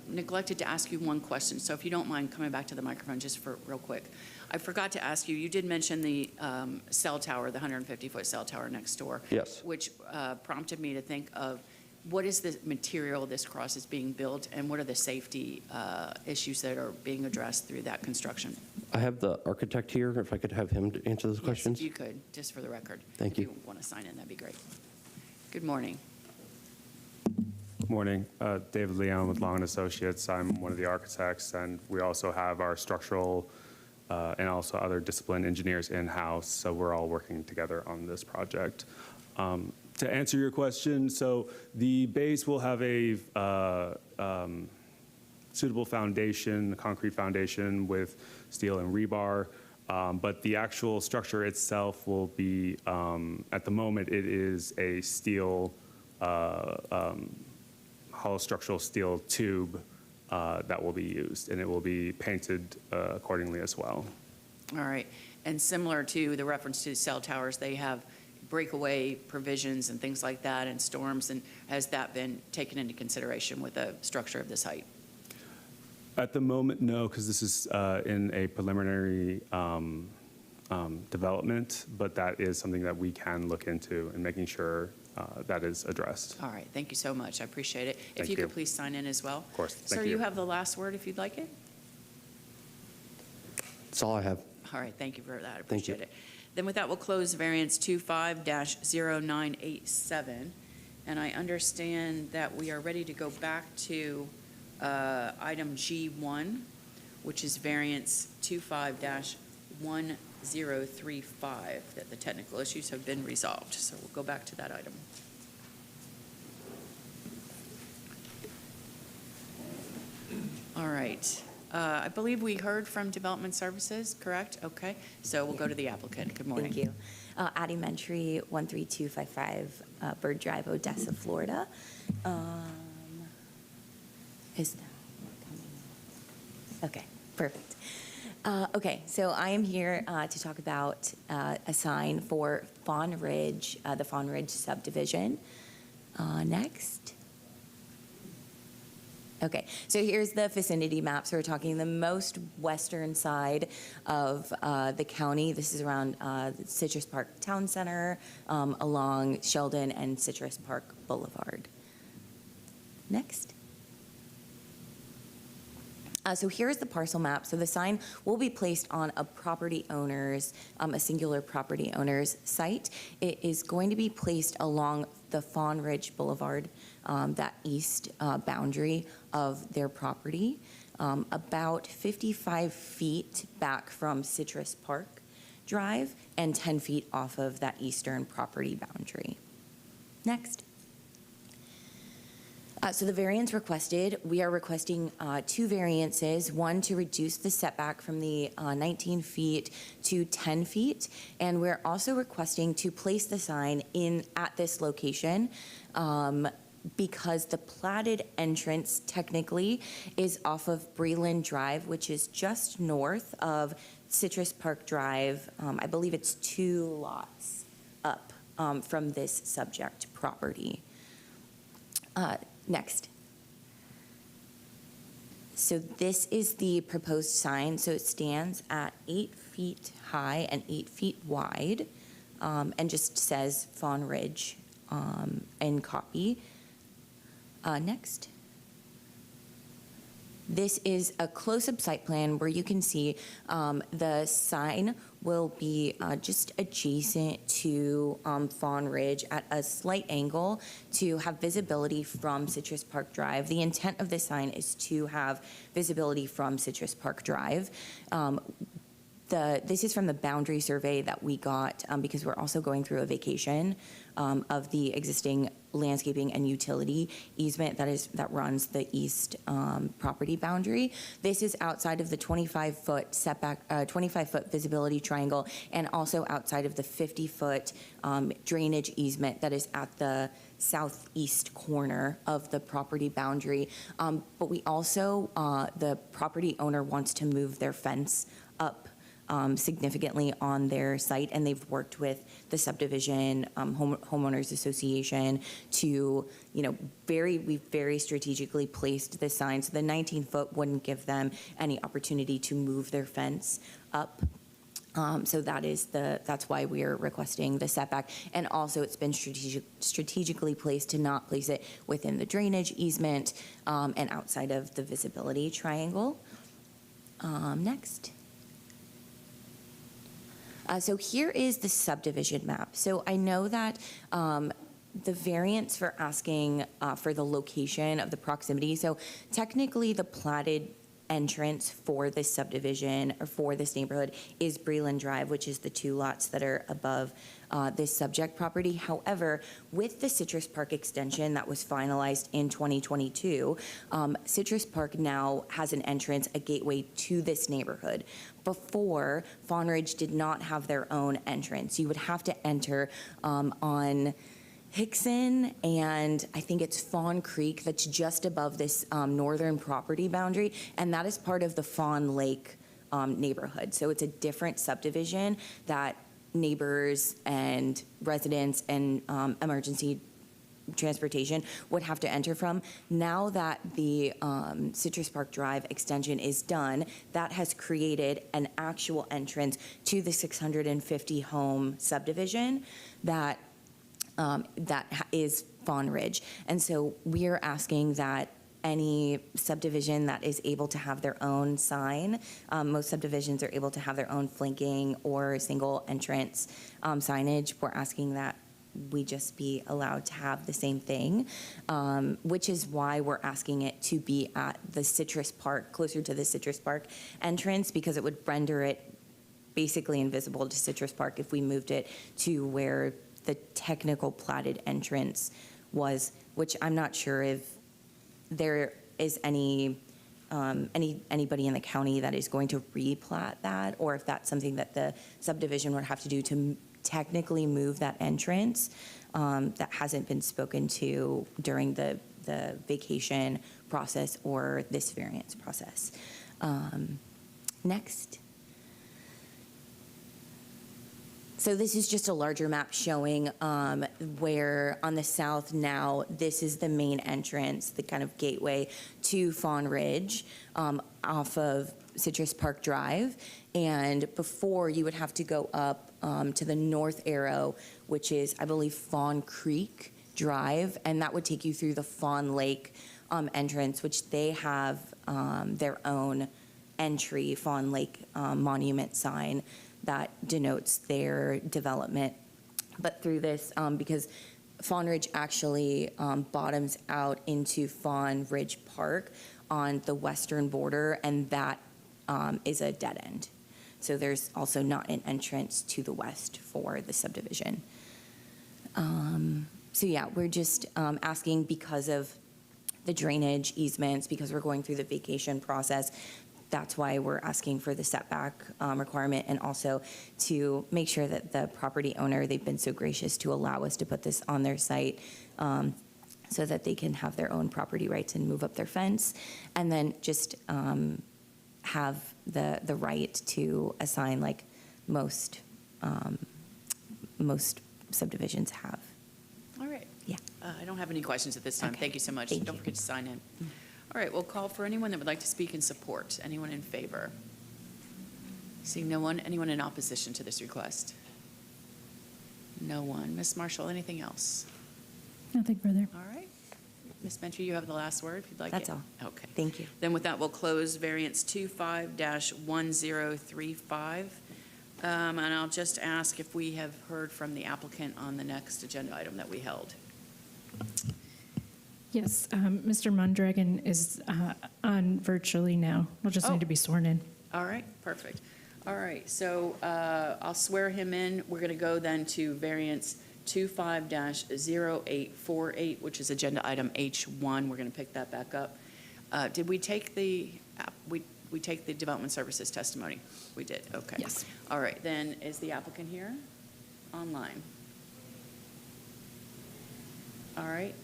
neglected to ask you one question, so if you don't mind coming back to the microphone just for real quick. I forgot to ask you, you did mention the cell tower, the 150-foot cell tower next door. Yes. Which prompted me to think of, what is the material this cross is being built, and what are the safety issues that are being addressed through that construction? I have the architect here, if I could have him to answer those questions. Yes, if you could, just for the record. Thank you. If you want to sign in, that'd be great. Good morning. Morning. David Leon with Long & Associates. I'm one of the architects, and we also have our structural and also other discipline engineers in-house, so we're all working together on this project. To answer your question, so the base will have a suitable foundation, a concrete foundation with steel and rebar, but the actual structure itself will be, at the moment, it is a steel, hollow structural steel tube that will be used, and it will be painted accordingly as well. All right. And similar to the reference to cell towers, they have breakaway provisions and things like that, and storms, and has that been taken into consideration with a structure of this height? At the moment, no, because this is in a preliminary development, but that is something that we can look into and making sure that is addressed. All right. Thank you so much. I appreciate it. If Thank you you. could please sign in as well. Of course. Sir, Thank you. you have the last word if you'd like it. That's all I have. All right. Thank you for that. I Thank you. appreciate it. Then with that, we'll close variance 25-0987. And I understand that we are ready to go back to item G1, which is variance 25-1035, that the technical issues have been resolved. So we'll go back to that item. All right. I believe we heard from Development Services, correct? Okay, so we'll go to the applicant. Good morning. Thank you. Addie Mentry, 13255 Bird Drive, Odessa, Florida. Is that coming? Okay, perfect. Okay, so I am here to talk about a sign for Fawn Ridge, the Fawn Ridge subdivision. Next. Okay, so here's the vicinity map. So we're talking the most western side of the county. This is around Citrus Park Town Center, along Sheldon and Citrus Park Boulevard. Next. So here's the parcel map. So the sign will be placed on a property owner's, a singular property owner's site. It is going to be placed along the Fawn Ridge Boulevard, that east boundary of their property, about 55 feet back from Citrus Park Drive and 10 feet off of that eastern property boundary. Next. So the variance requested, we are requesting 2 variances, one to reduce the setback from the 19 feet to 10 feet, and we're also requesting to place the sign at this location because the platted entrance technically is off of Breland Drive, which is just north of Citrus Park Drive. I believe it's 2 lots up from this subject property. Next. So this is the proposed sign. So it stands at 8 feet high and 8 feet wide, and just says Fawn Ridge in copy. Next. This is a close-up site plan where you can see the sign will be just adjacent to Fawn Ridge at a slight angle to have visibility from Citrus Park Drive. The intent of this sign is to have visibility from Citrus Park Drive. This is from the boundary survey that we got because we're also going through a vacation of the existing landscaping and utility easement that runs the east property boundary. This is outside of the 25-foot setback, 25-foot visibility triangle, and also outside of the 50-foot drainage easement that is at the southeast corner of the property boundary. But we also, the property owner wants to move their fence up significantly on their site, and they've worked with the subdivision homeowners association to, we've very strategically placed the sign. So the 19-foot wouldn't give them any opportunity to move their fence up. So that's why we are requesting the setback. And also it's been strategically placed to not place it within the drainage easement and outside of the visibility triangle. Next. So here is the subdivision map. So I know that the variance for asking for the location of the proximity, so technically the platted entrance for this subdivision or for this neighborhood is Breland Drive, which is the 2 lots that are above this subject property. However, with the Citrus Park extension that was finalized in 2022, Citrus Park now has an entrance, a gateway to this neighborhood. Before, Fawn Ridge did not have their own entrance. You would have to enter on Hickson, and I think it's Fawn Creek that's just above this northern property boundary, and that is part of the Fawn Lake neighborhood. So it's a different subdivision that neighbors and residents and emergency transportation would have to enter from. Now that the Citrus Park Drive extension is done, that has created an actual entrance to the 650 home subdivision that is Fawn Ridge. And so we're asking that any subdivision that is able to have their own sign, most subdivisions are able to have their own flanking or single entrance signage. We're asking that we just be allowed to have the same thing, which is why we're asking it to be at the Citrus Park, closer to the Citrus Park entrance, because it would render it basically invisible to Citrus Park if we moved it to where the technical platted entrance was, which I'm not sure if there is any anybody in the county that is going to replat that, or if that's something that the subdivision would have to do to technically move that entrance that hasn't been spoken to during the vacation process or this variance process. Next. So this is just a larger map showing where on the south now, this is the main entrance, the kind of gateway to Fawn Ridge off of Citrus Park Drive. And before, you would have to go up to the north arrow, which is, I believe, Fawn Creek Drive, and that would take you through the Fawn Lake entrance, which they have their own entry, Fawn Lake monument sign that denotes their development. But through this, because Fawn Ridge actually bottoms out into Fawn Ridge Park on the western border, and that is a dead end. So there's also not an entrance to the west for the subdivision. So yeah, we're just asking because of the drainage easements, because we're going through the vacation process. That's why we're asking for the setback requirement, and also to make sure that the property owner, they've been so gracious to allow us to put this on their site so that they can have their own property rights and move up their fence, and then just have the right to assign like most subdivisions have. All right. Yeah. I don't have any questions at this time. Okay. Thank you so much. Thank Don't you. forget to sign in. All right, we'll call for anyone that would like to speak in support. Anyone in favor? Seeing no one, anyone in opposition to this request? No one. Ms. Marshall, anything else? Nothing further. All right. Ms. Mentry, you have the last word if you'd like That's it. all. Okay. Thank you. Then with that, we'll close variance 25-1035. And I'll just ask if we have heard from the applicant on the next agenda item that we held. Yes, Mr. Mondragon is on virtually now. We'll just Oh. need to be sworn in. All right, perfect. All right, so I'll swear him in. We're going to go then to variance 25-0848, which is agenda item H1. We're going to pick that back up. Did we take we take the development services testimony? We did, okay. Yes. All right, then is the applicant here? Online. All right.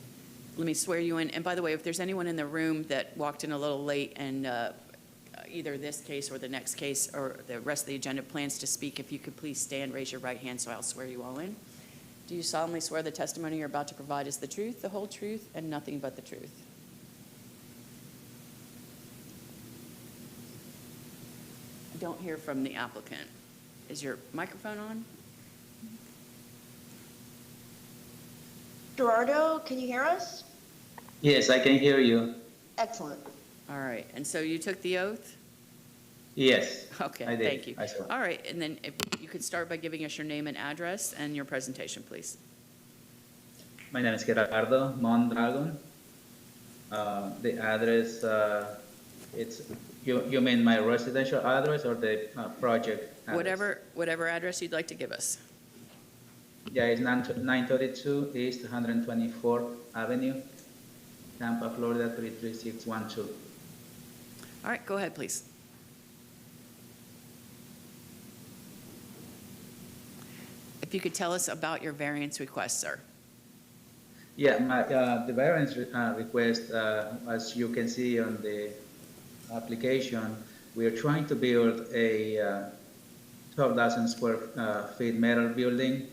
Let me swear you in. And by the way, if there's anyone in the room that walked in a little late and either this case or the next case or the rest of the agenda plans to speak, if you could please stand, raise your right hand so I'll swear you all in. Do you solemnly swear the testimony you're about to provide is the truth, the whole truth, and nothing but the truth? I don't hear from the applicant. Is your microphone on? Gerardo, can you hear us? Yes, I can hear you. Excellent. All right, and so you took the oath? Yes. Okay, I did. thank you. I saw. All right, and then if you could start by giving us your name and address and your presentation, please. My name is Gerardo Mondragon. The address, it's, you mean my residential address or the project address? Whatever address you'd like to give us. Yeah, it's 932 East 124th Avenue, Tampa, Florida 33612. All right, go ahead, please. If you could tell us about your variance request, sir. Yeah, the variance request, as you can see on the application, we are trying to build a 12,000 square feet metal building.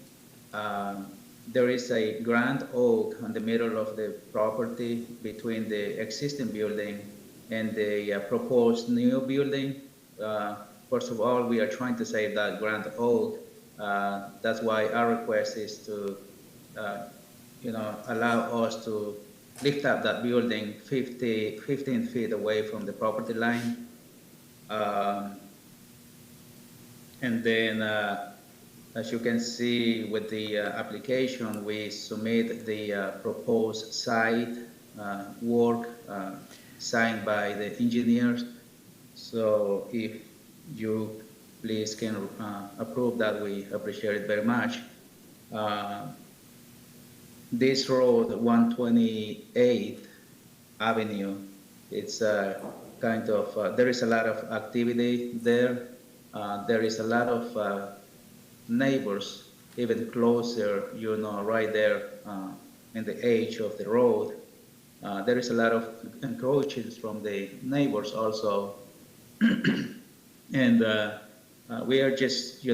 There is a grand oak on the middle of the property between the existing building and the proposed new building. First of all, we are trying to save that grand oak. That's why our request is to allow us to lift up that building 15 feet away from the property line. And then, as you can see with the application, we submit the proposed site work signed by the engineers. So if you please can approve that, we appreciate it very much. This road, 128th Avenue, it's kind kind of, there is a lot of activity there. There is a lot of neighbors, even closer, right there in the edge of the road. There is a lot of encroachings from the neighbors also. And we are just,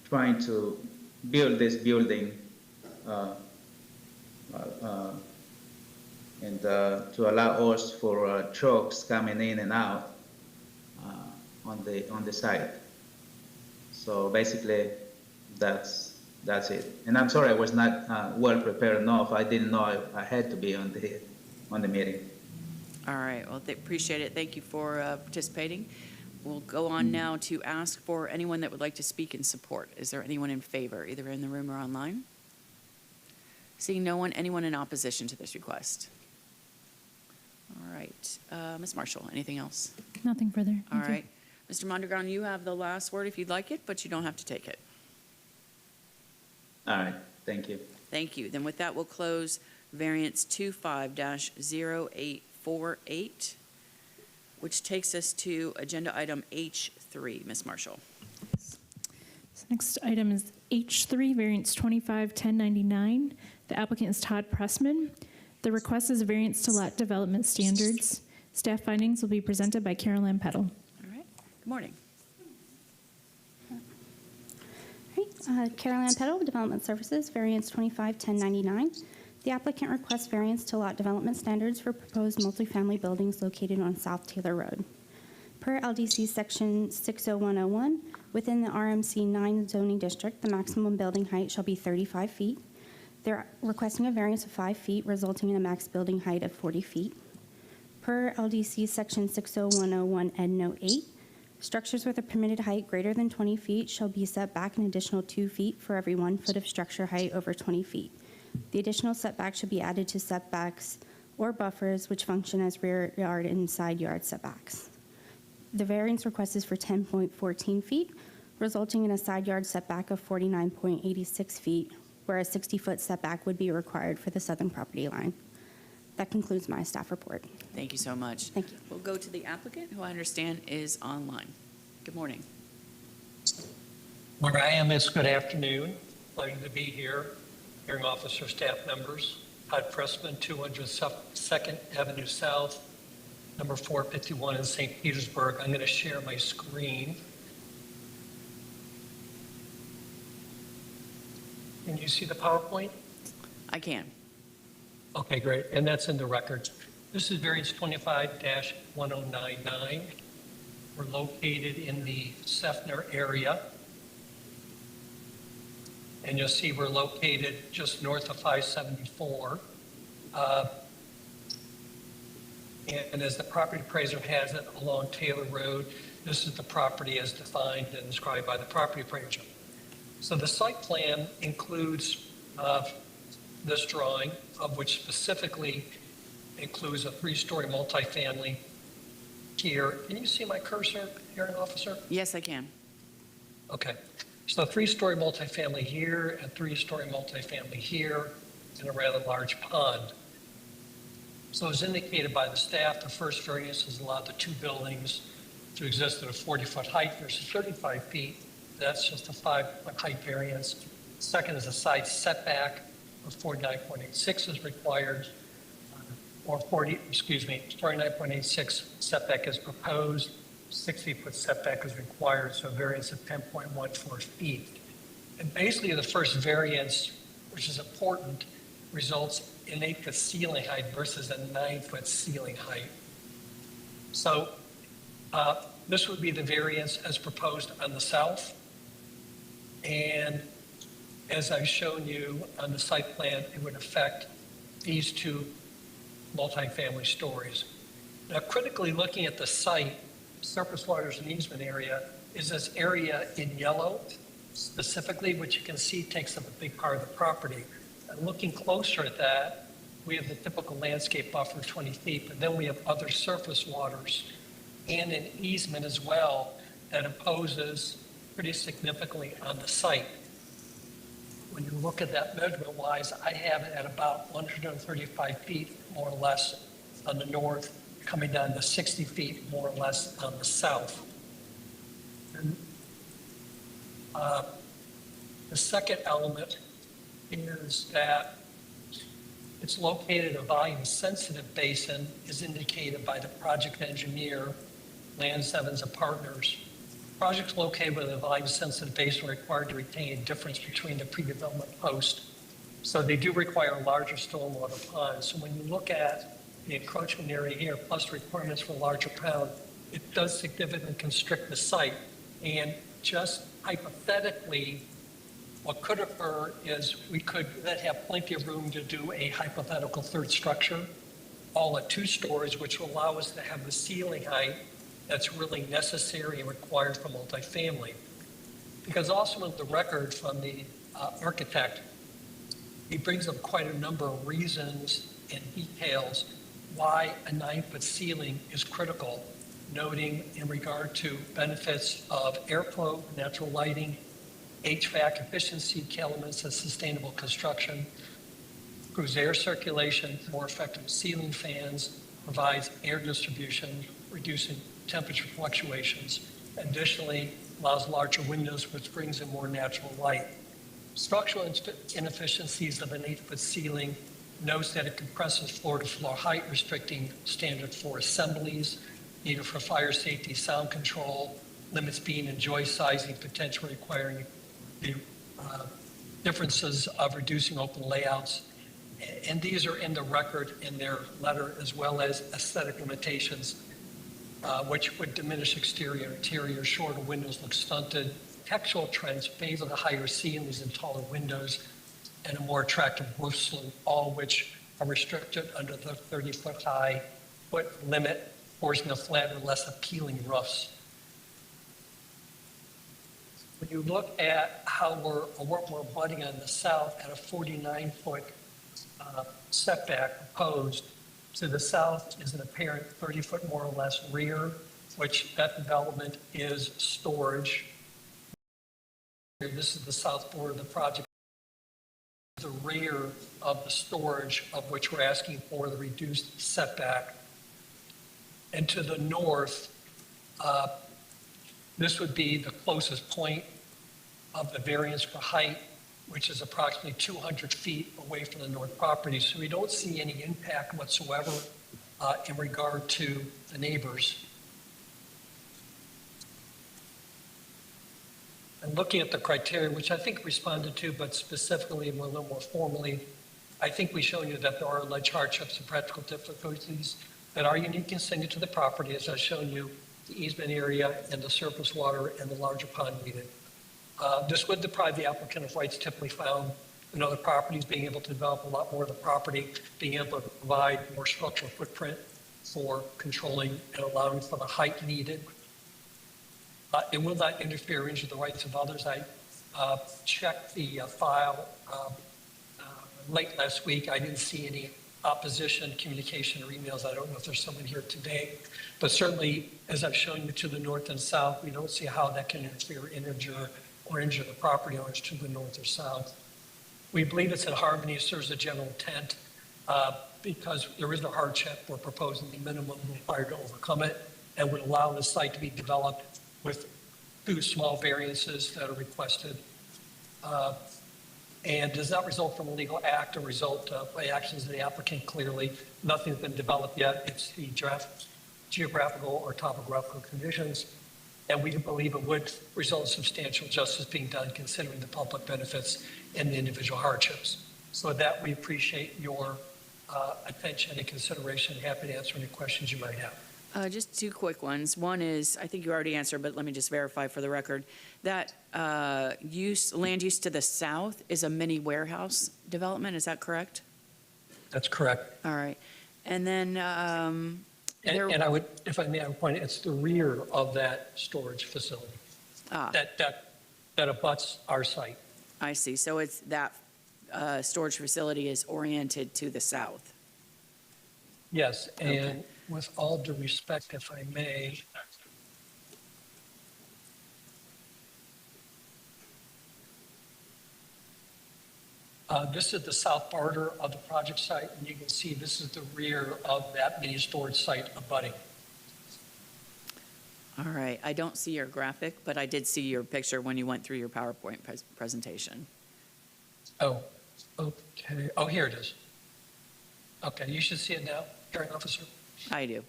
trying to build this building and to allow us for trucks coming in and out on the site. So basically, that's it. And I'm sorry I was not well prepared enough. I didn't know I had to be on the meeting. All right, well, appreciate it. Thank you for participating. We'll go on now to ask for anyone that would like to speak in support. Is there anyone in favor, either in the room or online? Seeing no one, anyone in opposition to this request? All right, Ms. Marshall, anything else? Nothing further. All Thank you. right. Mr. Mondragon, you have the last word if you'd like it, but you don't have to take it. All right, thank you. Thank you. Then with that, we'll close variance 25-0848, which takes us to agenda item H3. Ms. Marshall. So next item is H3, variance 25-1099. The applicant is Todd Pressman. The request is a variance to lot development standards. Staff findings will be presented by Carol Ann Peddle. All right. Good morning. Carol Ann Peddle, Development Services, variance 25-1099. The applicant requests variance to lot development standards for proposed multifamily buildings located on South Taylor Road. Per LDC Section 60101, within the RMC 9 zoning district, the maximum building height shall be 35 feet. They're requesting a variance of 5 feet, resulting in a max building height of 40 feet. Per LDC Section 60101 and Note 8, structures with a permitted height greater than 20 feet shall be set back an additional 2 feet for every 1 foot of structure height over 20 feet. The additional setback should be added to setbacks or buffers which function as rear yard and side yard setbacks. The variance request is for 10.14 feet, resulting in a side yard setback of 49.86 feet, where a 60-foot setback would be required for the southern property line. That concludes my staff report. Thank you so much. Thank you. We'll go to the applicant, who I understand is online. Good morning. Where I am is good afternoon. Pleasure to be here. Hearing officer, staff members. Todd Pressman, 200 2nd Avenue South, number 451 in St. Petersburg. I'm going to share my screen. Can you see the PowerPoint? I can. Okay, great. And that's in the records. This is variance 25-1099. We're located in the Seffner area. And you'll see we're located just north of 574. And as the property appraiser has it along Taylor Road, this is the property as defined and described by the property appraiser. So the site plan includes this drawing, of which specifically includes a 3-story multifamily here. Can you see my cursor, hearing officer? Yes, I can. Okay. So 3-story multifamily here and 3-story multifamily here and a rather large pond. So as indicated by the staff, the first variance has allowed the 2 buildings to exist at a 40-foot height versus 35 feet. That's just a 5-foot height variance. Second is a side setback of 49.86 is required, or 49.86 setback is proposed. 60-foot setback is required, so a variance of 10.14 feet. And basically the first variance, which is important, results in 8-foot ceiling height versus a 9-foot ceiling height. So this would be the variance as proposed on the south. And as I've shown you on the site plan, it would affect these 2 multifamily stories. Now, critically looking at the site, surface waters and easement area is this area in yellow specifically, which you can see takes up a big part of the property. And looking closer at that, we have the typical landscape buffer of 20 feet, but then we have other surface waters and an easement as well that imposes pretty significantly on the site. When you look at that measurement-wise, I have it at about 135 feet, more or less, on the north coming down to 60 feet more or less on the south. And, the second element is that it's located in a volume-sensitive basin, is indicated by the project engineer, Land Sevens and Partners. Projects located within a volume-sensitive basin are required to retain a difference between the pre-development post. So they do require a larger stormwater pond. So when you look at the encroachment area here, plus requirements for a larger pond, it does significantly constrict the site. And just hypothetically, what could occur is we could then have plenty of room to do a hypothetical third structure, all at 2 stories, which will allow us to have the ceiling height that's really necessary and required for multifamily. Because also in the record from the architect, he brings up quite a number of reasons and details why a 9-foot ceiling is critical, noting in regard to benefits of airflow, natural lighting, HVAC efficiency, key elements of sustainable construction, improves air circulation, more effective ceiling fans, provides air distribution, reducing temperature fluctuations. Additionally, allows larger windows, which brings in more natural light. Structural inefficiencies of an 8-foot ceiling notes that it compresses floor-to-floor height, restricting standard floor assemblies, needed for fire safety, sound control, limits beam and joist sizing, potentially requiring the differences of reducing open layouts. And these are in the record in their letter, as well as aesthetic limitations, which would diminish exterior and interior. Shorter windows look stunted. Textual trends favor the higher ceilings and taller windows and a more attractive roof slope, all which are restricted under the 30-foot high foot limit, forcing a flatter, less appealing roofs. When you look at how we're abutting on the south at a 49-foot setback proposed, to the south is an apparent 30-foot more or less rear, which that development is storage. This is the south border of the project. The rear of the storage, of which we're asking for the reduced setback. And to the north, this would be the closest point of the variance for height, which is approximately 200 feet away from the north property. So we don't see any impact whatsoever in regard to the neighbors. And looking at the criteria, which I think responded to, but specifically a little more formally, I think we've shown you that there are alleged hardships and practical difficulties that are unique and singular to the property, as I've shown you, the easement area and the surface water and the larger pond needed. This would deprive the applicant of rights typically found in other properties, being able to develop a lot more of the property, being able to provide more structural footprint for controlling and allowing for the height needed. It will not interfere or injure the rights of others. I checked the file late last week. I didn't see any opposition, communication, or emails. I don't know if there's someone here today, but certainly, as I've shown you to the north and south, we don't see how that can interfere, injure the property owners to the north or south. We believe it's in harmony, it serves the general intent, because there is no hardship. We're proposing the minimum required to overcome it, and would allow the site to be developed with 2 small variances that are requested, and does not result from a legal act or result by actions of the applicant. Clearly, nothing's been developed yet. It's the geographical or topographical conditions, and we believe it would result in substantial justice being done considering the public benefits and the individual hardships. So with that, we appreciate your attention and consideration. Happy to answer any questions you might have. Just 2 quick ones. One is, I think you already answered, but let me just verify for the record, that land use to the south is a mini warehouse development, is that correct? That's correct. All right. And then, and I would, if I may, I would point, it's the rear of that storage facility that abuts our site. I see. So it's that storage facility is oriented to the south. Yes, and Okay. with all due respect, if I may, This is the south border of the project site, and you can see this is the rear of that mini storage site abutting. All right, I don't see your graphic, but I did see your picture when you went through your PowerPoint presentation. Oh, okay. Oh, here it is. Okay, you should see it now, hearing officer. I do,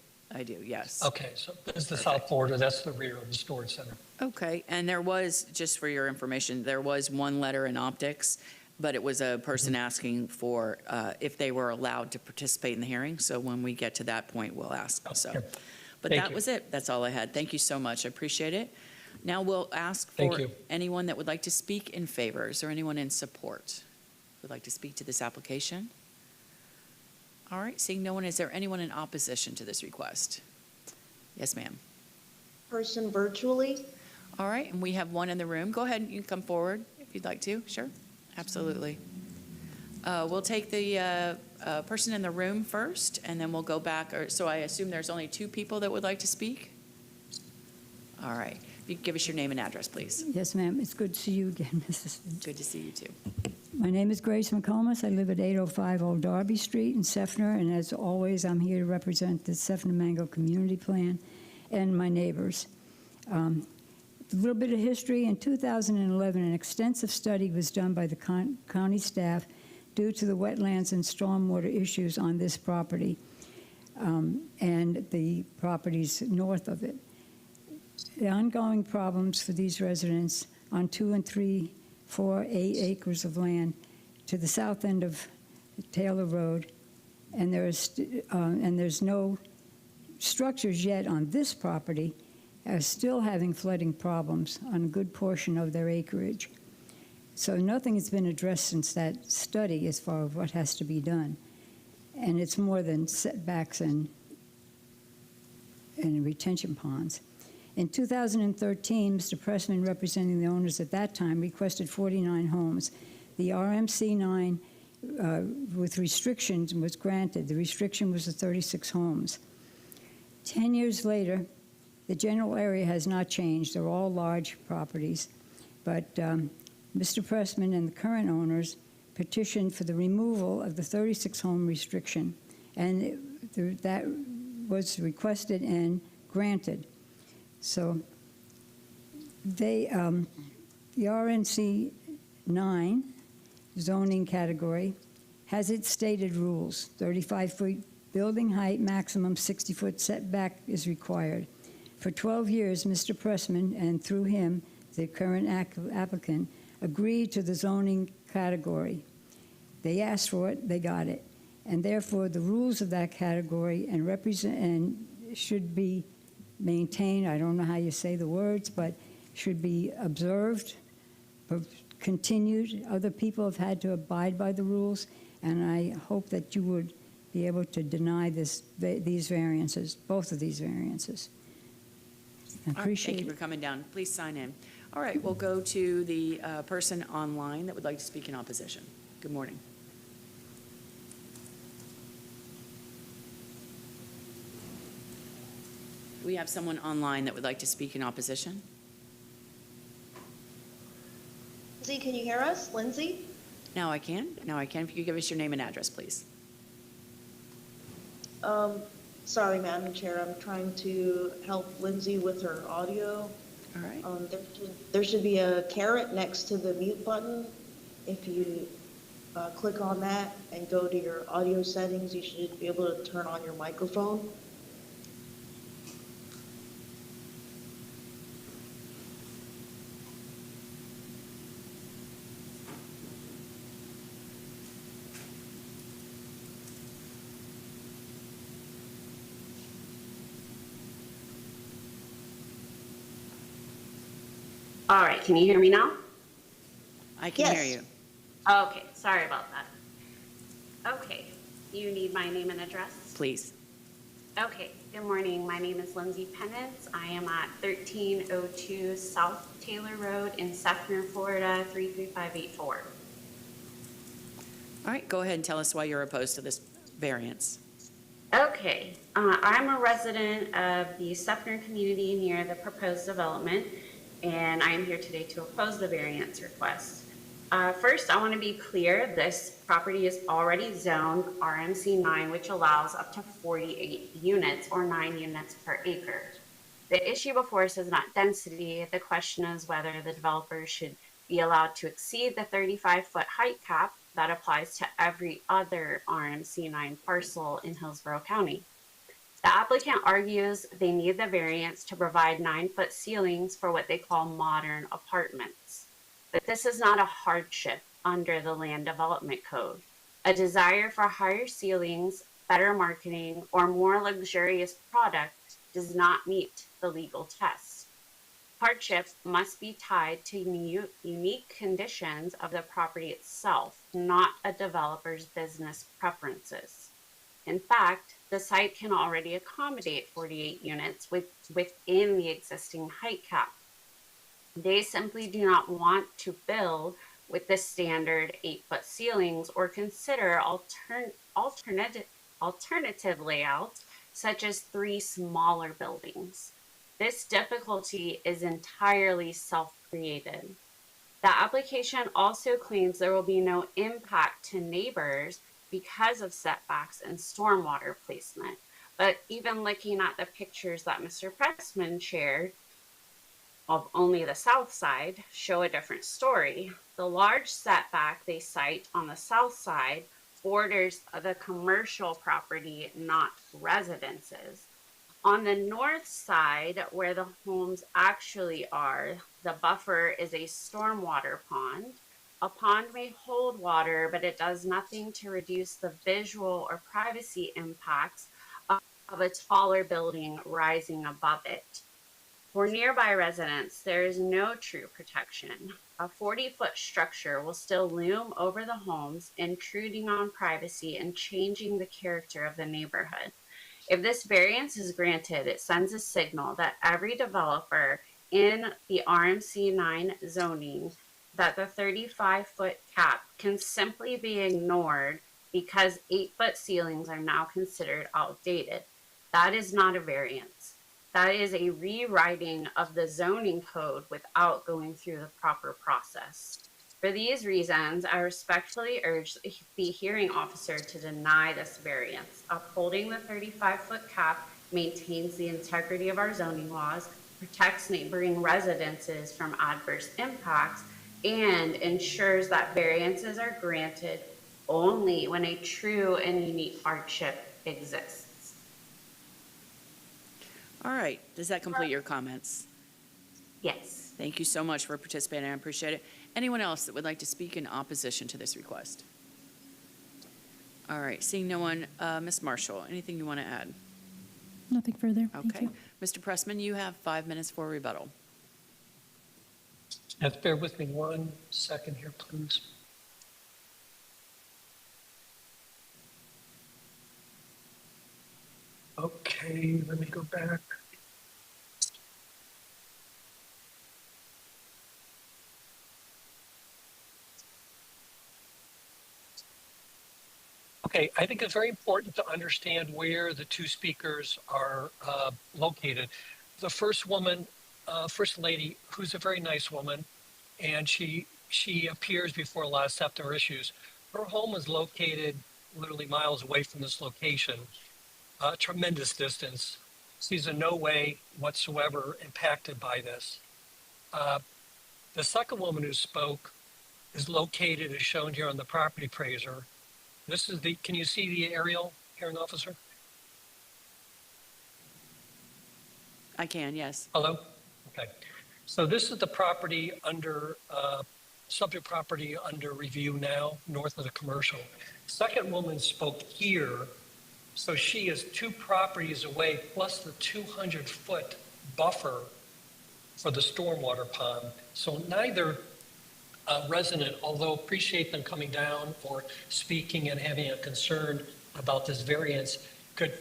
yes. Okay, so this is the south border, that's the rear of the storage center. Okay, and there was, just for your information, there was one letter in optics, but it was a person asking for if they were allowed to participate in the hearing. So when we get to that point, we'll ask. So, but Thank that you. was it. That's all I had. Thank you so much. I appreciate it. Now we'll ask Thank for you. anyone that would like to speak in favor. Is there anyone in support who would like to speak to this application? All right, seeing no one, is there anyone in opposition to this request? Yes, ma'am. Person virtually. All right, and we have one in the room. Go ahead, you can come forward if you'd like to. Sure, absolutely. We'll take the person in the room first, and then we'll go back. So I assume there's only two people that would like to speak? All right. If you could give us your name and address, please. Yes, ma'am. It's good to see you again, Mrs. Finch. Good to see you, too. My name is Grace McComas. I live at 805 Old Darby Street in Seffner, and as always, I'm here to represent the Seffner Mango Community Plan and my neighbors. A little bit of history. In 2011, an extensive study was done by the county staff due to the wetlands and stormwater issues on this property and the properties north of it. The ongoing problems for these residents on 2 and 3, 4, 8 acres of land to the south end of Taylor Road, and there's no structures yet on this property, are still having flooding problems on a good portion of their acreage. So nothing has been addressed since that study as far as what has to be done. And it's more than setbacks and retention ponds. In 2013, Mr. Pressman, representing the owners at that time, requested 49 homes. The RMC 9 with restrictions was granted. The restriction was the 36 homes. 10 years later, the general area has not changed. They're all large properties. But Mr. Pressman and the current owners petitioned for the removal of the 36-home restriction, and that was requested and granted. So the RNC 9 zoning category has its stated rules. 35-foot building height, maximum 60-foot setback is required. For 12 years, Mr. Pressman, and through him, the current applicant, agreed to the zoning category. They asked for it, they got it. And therefore, the rules of that category and should be maintained. I don't know how you say the words, but should be observed, continued. Other people have had to abide by the rules, and I hope that you would be able to deny these variances, both of these variances. I appreciate it. Thank you for coming down. Please sign in. All right, we'll go to the person online that would like to speak in opposition. Good morning. Do we have someone online that would like to speak in opposition? Lindsay, can you hear us? Lindsay? Now I can. If you could give us your name and address, please. Sorry, Madam Chair, I'm trying to help Lindsay with her audio. All right. There should be a caret next to the mute button. If you click on that and go to your audio settings, you should be able to turn on your microphone. All right, can you hear me now? I can hear you. Okay, sorry about that. Okay, you need my name and address? Please. Okay, good morning. My name is Lindsay Penance. I am at 1302 South Taylor Road in Seffner, Florida, 33584. All right, go ahead and tell us why you're opposed to this variance. Okay, I'm a resident of the Seffner community near the proposed development, and I am here today to oppose the variance request. First, I want to be clear, this property is already zoned RMC 9, which allows up to 48 units or 9 units per acre. The issue before us is not density. The question is whether the developer should be allowed to exceed the 35-foot height cap that applies to every other RMC 9 parcel in Hillsborough County. The applicant argues they need the variance to provide 9-foot ceilings for what they call modern apartments. But this is not a hardship under the Land Development Code. A desire for higher ceilings, better marketing, or more luxurious product does not meet the legal test. Hardship must be tied to unique conditions of the property itself, not a developer's business preferences. In fact, the site can already accommodate 48 units within the existing height cap. They simply do not want to build with the standard 8-foot ceilings or consider alternative layouts such as 3 smaller buildings. This difficulty is entirely self-created. The application also claims there will be no impact to neighbors because of setbacks and stormwater placement. But even looking at the pictures that Mr. Pressman shared of only the south side show a different story. The large setback they cite on the south side borders the commercial property, not residences. On the north side, where the homes actually are, the buffer is a stormwater pond. A pond may hold water, but it does nothing to reduce the visual or privacy impacts of a taller building rising above it. For nearby residents, there is no true protection. A 40-foot structure will still loom over the homes, intruding on privacy and changing the character of the neighborhood. If this variance is granted, it sends a signal that every developer in the RMC 9 zoning that the 35-foot cap can simply be ignored because 8-foot ceilings are now considered outdated. That is not a variance. That is a rewriting of the zoning code without going through the proper process. For these reasons, I respectfully urge the hearing officer to deny this variance. Upholding the 35-foot cap maintains the integrity of our zoning laws, protects neighboring residences from adverse impacts, and ensures that variances are granted only when a true and unique hardship exists. All right, does that complete your comments? Yes. Thank you so much for participating, I appreciate it. Anyone else that would like to speak in opposition to this request? All right, seeing no one, Ms. Marshall, anything you want to add? Nothing further. Thank Okay. you. Mr. Pressman, you have 5 minutes for rebuttal. Now, bear with me 1 second here, please. Okay, let me go back. Okay, I think it's very important to understand where the 2 speakers are located. The first woman, First Lady, who's a very nice woman, and she appears before a lot of scepter issues. Her home is located literally miles away from this location, a tremendous distance. She's in no way whatsoever impacted by this. The second woman who spoke is located, as shown here on the property appraiser. This is the, can you see the aerial, hearing officer? I can, yes. Hello? Okay. So this is the property under, subject property under review now, north of the commercial. Second woman spoke here. So she is 2 properties away, plus the 200-foot buffer for the stormwater pond. So neither resident, although appreciate them coming down or speaking and having a concern about this variance, could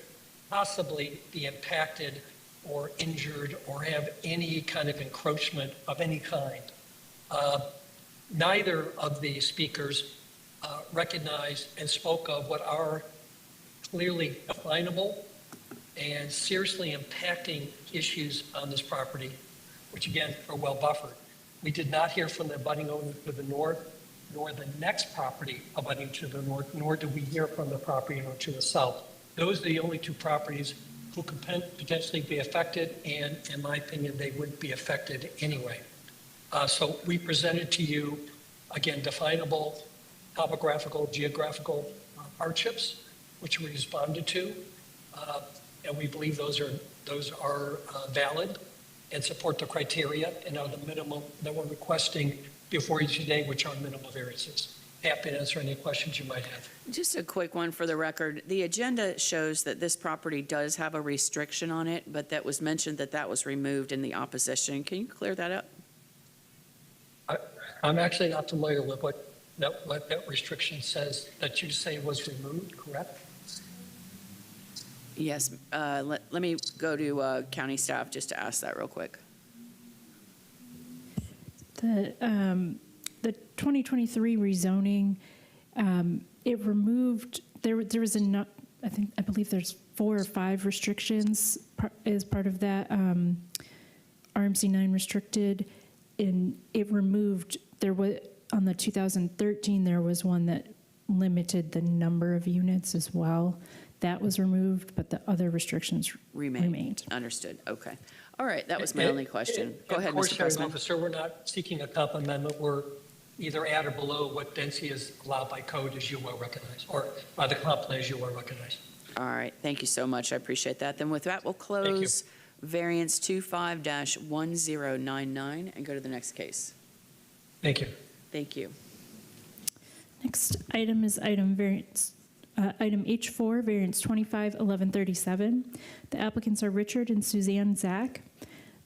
possibly be impacted or injured or have any kind of encroachment of any kind. Neither of the speakers recognized and spoke of what are clearly definable and seriously impacting issues on this property, which again are well buffered. We did not hear from the abutting owner to the north nor the next property abutting to the north, nor do we hear from the property owner to the south. Those are the only two properties who could potentially be affected, and in my opinion, they would be affected anyway. So we presented to you, again, definable topographical, geographical hardships, which we responded to, and we believe those are valid and support the criteria and are the minimum that we're requesting before you today, which are minimal variances. Happy to answer any questions you might have. Just a quick one for the record. The agenda shows that this property does have a restriction on it, but that was mentioned that that was removed in the opposition. Can you clear that up? I'm actually not familiar with what that restriction says that you say was removed, correct? Yes, let me go to county staff just to ask that real quick. The 2023 rezoning, it removed, there was I believe there's 4 or 5 restrictions as part of that RMC 9 restricted, and it removed, there was, on the 2013, there was one that limited the number of units as well. That was removed, but the other restrictions remained. Understood, okay. All right, that was my only question. Go ahead, Of course, Mr. Hearing President. Officer, we're not seeking a comp amendment. We're either at or below what density is allowed by code, as you well recognize, or by the comp plan, as you well recognize. All right, thank you so much. I appreciate that. Then with that, we'll close variance 25-1099 and go to the next case. Thank you. Thank you. Next item is item H4, variance 251137. The applicants are Richard and Suzanne Zach.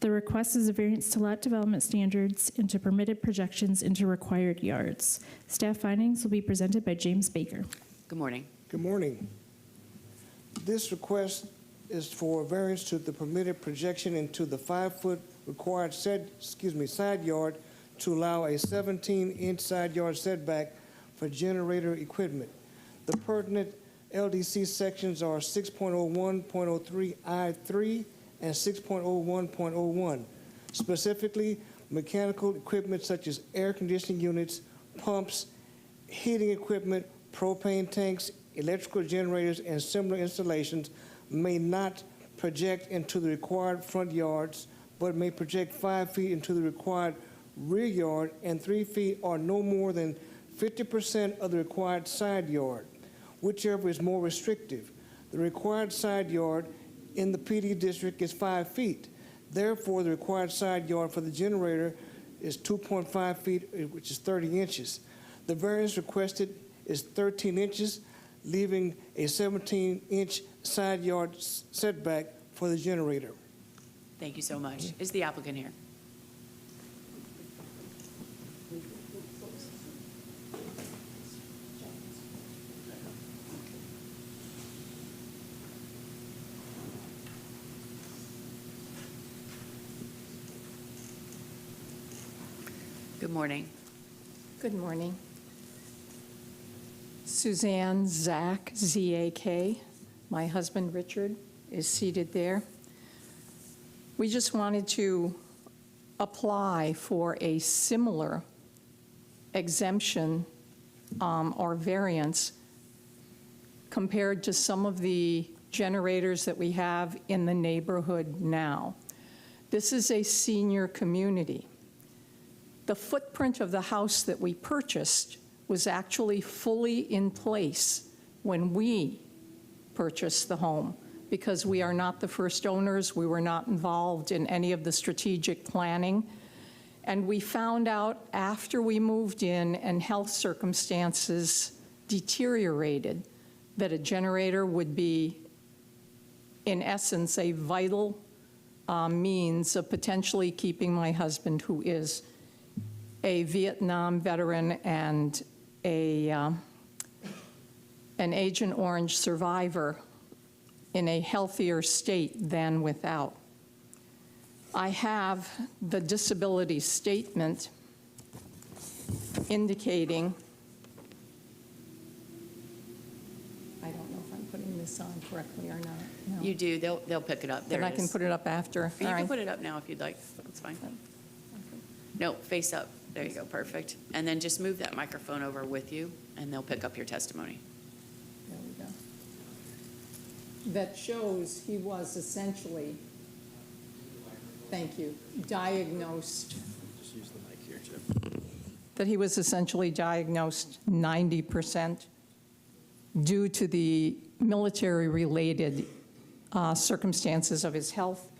The request is a variance to lot development standards and to permitted projections into required yards. Staff findings will be presented by James Baker. Good morning. Good morning. This request is for variance to the permitted projection into the 5-foot required side yard to allow a 17-inch side yard setback for generator equipment. The pertinent LDC sections are 6.01.03 I3 and 6.01.01. Specifically, mechanical equipment such as air conditioning units, pumps, heating equipment, propane tanks, electrical generators, and similar installations may not project into the required front yards, but may project 5 feet into the required rear yard and 3 feet or no more than 50% of the required side yard, whichever is more restrictive. The required side yard in the PD district is 5 feet. Therefore, the required side yard for the generator is 2.5 feet, which is 30 inches. The variance requested is 13 inches, leaving a 17-inch side yard setback for the generator. Thank you so much. Is the applicant here? Good morning. Good morning. Suzanne Zach, Z-A-K. My husband, Richard, is seated there. We just wanted to apply for a similar exemption or variance compared to some of the generators that we have in the neighborhood now. This is a senior community. The footprint of the house that we purchased was actually fully in place when we purchased the home, because we are not the first owners. We were not involved in any of the strategic planning. And we found out after we moved in and health circumstances deteriorated that a generator would be, in essence, a vital means of potentially keeping my husband, who is a Vietnam veteran and an Agent Orange survivor, in a healthier state than without. I have the disability statement indicating, I don't know if I'm putting this on correctly or not. No. You do. They'll pick it up. There Then it I can is. put it up after. You All can right. put it up now if you'd like. That's fine. No, face up. There you go, perfect. And then just move that microphone over with you, and they'll pick up your testimony. There we go. That shows he was essentially, thank you, diagnosed. Just use the mic here, Chip. That he was essentially diagnosed 90% due to the military-related circumstances of his health,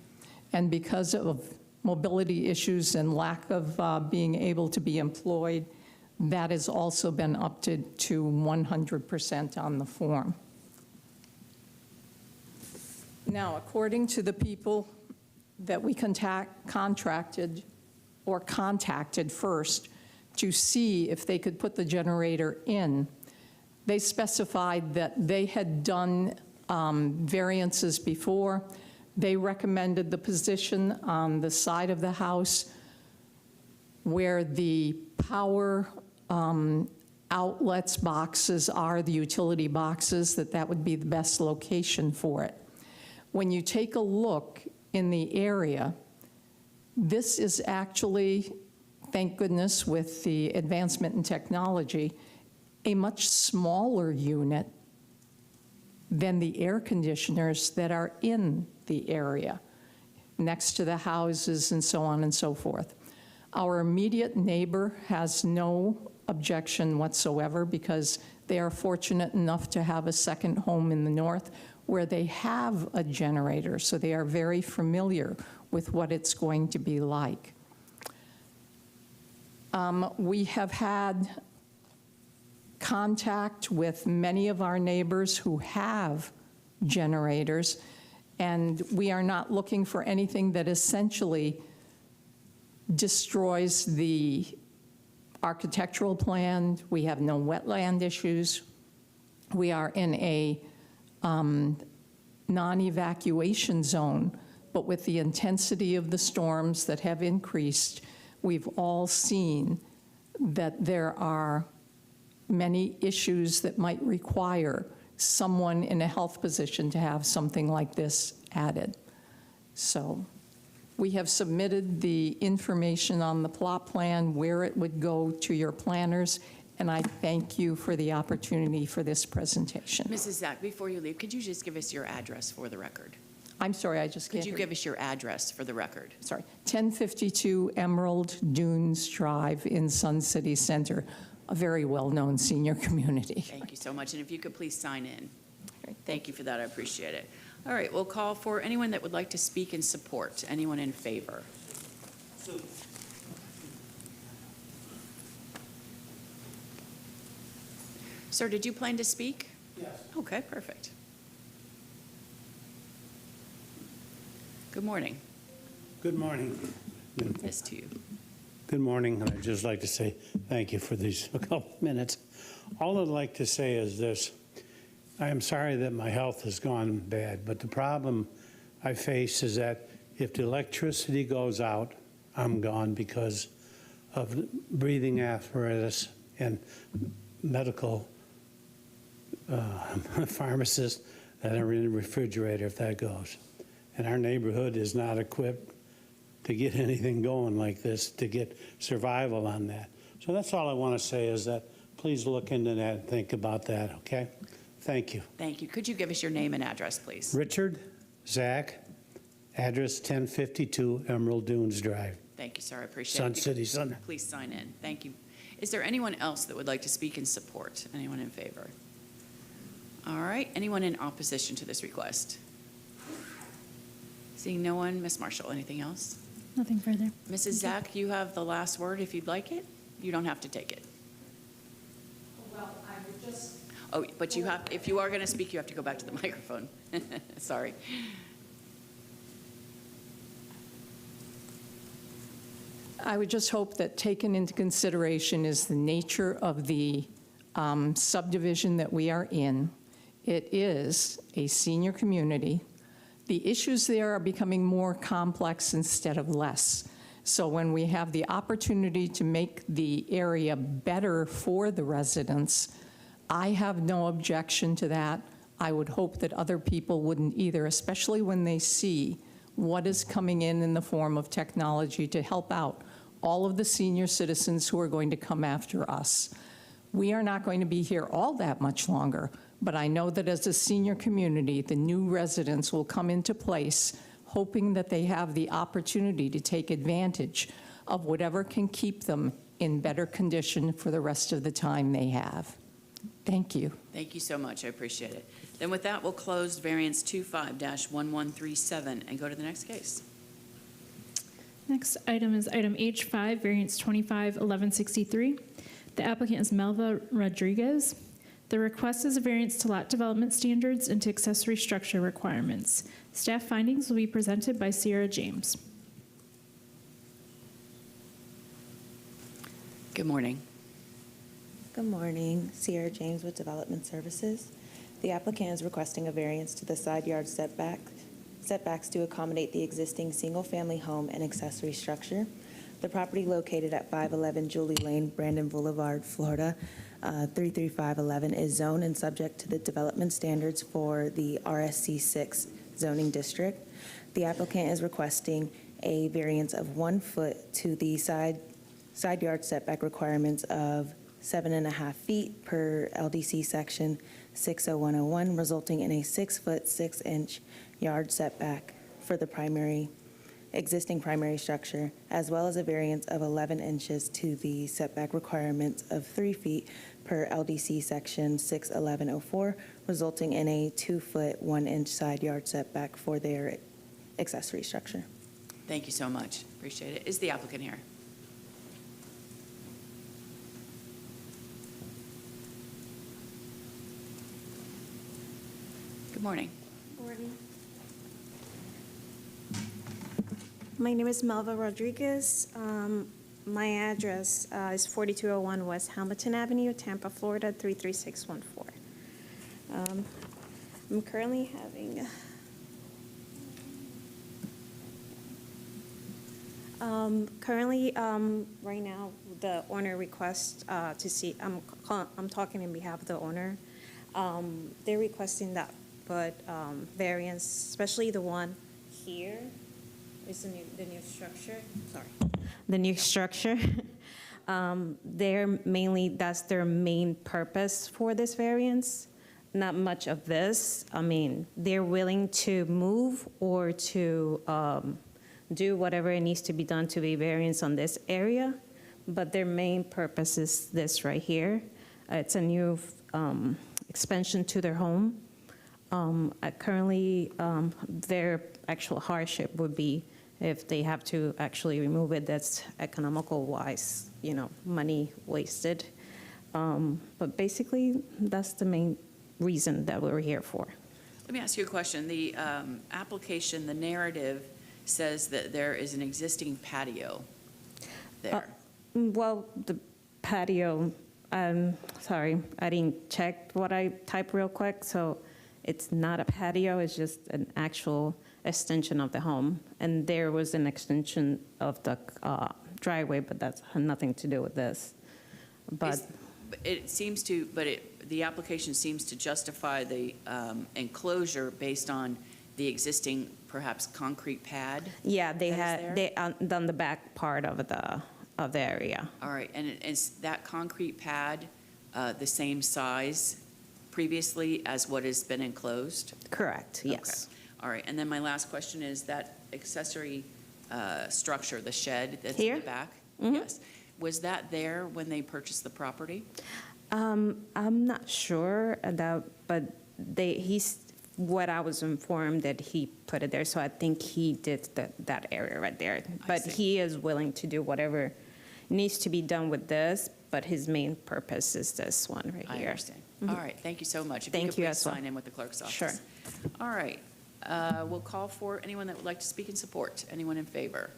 and because of mobility issues and lack of being able to be employed, that has also been upped to 100% on the form. Now, according to the people that we contacted first to see if they could put the generator in, they specified that they had done variances before. They recommended the position on the side of the house where the power outlets boxes are, the utility boxes, that would be the best location for it. When you take a look in the area, this is actually, thank goodness, with the advancement in technology, a much smaller unit than the air conditioners that are in the area, next to the houses and so on and so forth. Our immediate neighbor has no objection whatsoever because they are fortunate enough to have a second home in the north where they have a generator, so they are very familiar with what it's going to be like. We have had contact with many of our neighbors who have generators, and we are not looking for anything that essentially destroys the architectural plan. We have no wetland issues. We are in a non-evacuation zone, but with the intensity of the storms that have increased, we've all seen that there are many issues that might require someone in a health position to have something like this added. So we have submitted the information on the plot plan, where it would go to your planners, and I thank you for the opportunity for this presentation. Mrs. Zach, before you leave, could you just give us your address for the record? I'm sorry, I just can't Could you hear give us your address for the record? Sorry, 1052 Emerald Dunes Drive in Sun City Center, a very well-known senior community. Thank you so much, and if you could please sign in. Thank you for that, I appreciate it. All right, we'll call for anyone that would like to speak in support. Anyone in favor? Sir, did you plan to speak? Yes. Okay, perfect. Good morning. Good morning. Yes, to you. Good morning, and I'd just like to say thank you for these couple minutes. All I'd like to say is this. I am sorry that my health has gone bad, but the problem I face is that if the electricity goes out, I'm gone because of breathing apparatus and medical pharmacists that are in the refrigerator if that goes. And our neighborhood is not equipped to get anything going like this, to get survival on that. So that's all I want to say is that please look into that and think about that, okay? Thank you. Thank you. Could you give us your name and address, please? Richard Zach, address 1052 Emerald Dunes Drive. Thank you, sir. I appreciate Sun it. City Center. Please sign in. Thank you. Is there anyone else that would like to speak in support? Anyone in favor? All right. Anyone in opposition to this request? Seeing no one, Ms. Marshall, anything else? Nothing further. Mrs. Zach, you have the last word if you'd like it. You don't have to take it. Well, I would just... Oh, but you have, if you are going to speak, you have to go back to the microphone. Sorry. I would just hope that taken into consideration is the nature of the subdivision that we are in. It is a senior community. The issues there are becoming more complex instead of less. So when we have the opportunity to make the area better for the residents, I have no objection to that. I would hope that other people wouldn't either, especially when they see what is coming in the form of technology to help out all of the senior citizens who are going to come after us. We are not going to be here all that much longer, but I know that as a senior community, the new residents will come into place, hoping that they have the opportunity to take advantage of whatever can keep them in better condition for the rest of the time they have. Thank you. Thank you so much. I appreciate it. Then with that, we'll close variance 25-1137 and go to the next case. Next item is item H5, variance 251163. The applicant is Melva Rodriguez. The request is a variance to lot development standards and to accessory structure requirements. Staff findings will be presented by Sierra James. Good morning. Good morning, Sierra James with Development Services. The applicant is requesting a variance to the side yard setbacks to accommodate the existing single-family home and accessory structure. The property located at 511 Julie Lane, Brandon Boulevard, Florida, 33511 is zoned and subject to the development standards for the RSC 6 zoning district. The applicant is requesting a variance of 1 foot to the side yard setback requirements of 7.5 feet per LDC section 60101, resulting in a 6 foot 6 inch yard setback for the existing primary structure, as well as a variance of 11 inches to the setback requirements of 3 feet per LDC section 61104, resulting in a 2 foot 1 inch side yard setback for their accessory structure. Thank you so much. Appreciate it. Is the applicant here? Good morning. Morning. My name is Melva Rodriguez. My address is 4201 West Hamilton Avenue, Tampa, Florida, 33614. I'm currently having right now the owner requests to see. I'm talking on behalf of the owner. They're requesting that, but variance, especially the one here, is the new structure. Sorry, the new structure. That's their main purpose for this variance. Not much of this. I mean, they're willing to move or to do whatever it needs to be done to be variance on this area, but their main purpose is this right here. It's a new expansion to their home. Currently, their actual hardship would be if they have to actually remove it. That's economical-wise, money wasted. But basically, that's the main reason that we're here for. Let me ask you a question. The application, the narrative says that there is an existing patio there. Well, the patio, sorry, I didn't check what I typed real quick, so it's not a patio, it's just an actual extension of the home. And there was an extension of the driveway, but that had nothing to do with this. But the application seems to justify the enclosure based on the existing, perhaps, concrete pad? Yeah, they done the back part of the area. All right, and is that concrete pad the same size previously as what has been enclosed? Correct, yes. Okay. All right, and then my last question is that accessory structure, the shed that's in the back? Mm-hmm. Yes. Was that there when they purchased the property? I'm not sure about, but what I was informed that he put it there, so I think he did that area right there. But he is willing to do whatever needs to be done with this, but his main purpose is this one right here. I understand. Mm-hmm. All right, thank you so much. If Thank you please as well. Sign in with the clerk's office. Sure. All right, we'll call for anyone that would like to speak in support. Anyone in favor?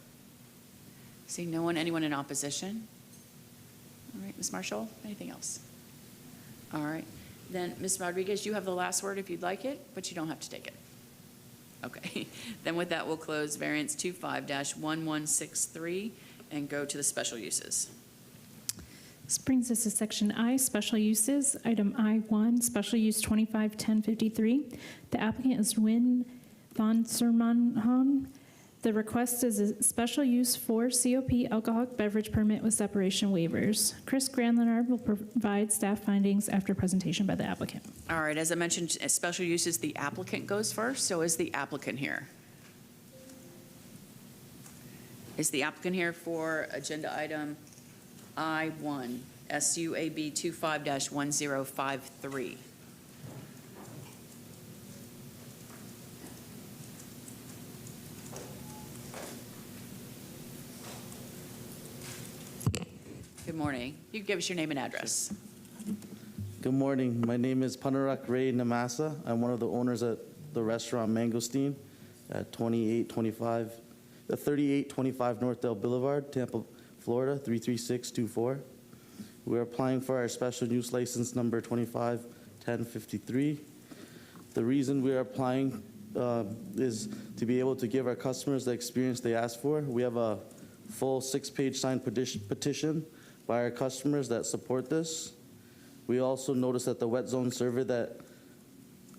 Seeing no one, anyone in opposition? All right, Ms. Marshall, anything else? All right, then Ms. Rodriguez, you have the last word if you'd like it, but you don't have to take it. Okay, then with that, we'll close variance 25-1163 and go to the special uses. This brings us to section I, special uses. Item I1, special use 251053. The applicant is Win von Sermanhan. The request is a special use for COP alcoholic beverage permit with separation waivers. Chris Granlenard will provide staff findings after presentation by the applicant. All right, as I mentioned, as special uses, the applicant goes first, so is the applicant here? Is the applicant here for agenda item I-1, SUAB 25-1053? Good morning. You can give us your name and address. Good morning. My name is Panarak Ray Namasa. I'm one of the owners at the restaurant Mangosteen at 3825 Northdale Boulevard, Tampa, Florida, 33624. We're applying for our special use license number 251053. The reason we are applying is to be able to give our customers the experience they asked for. We have a full 6-page signed petition by our customers that support this. We also noticed that the wet zone survey that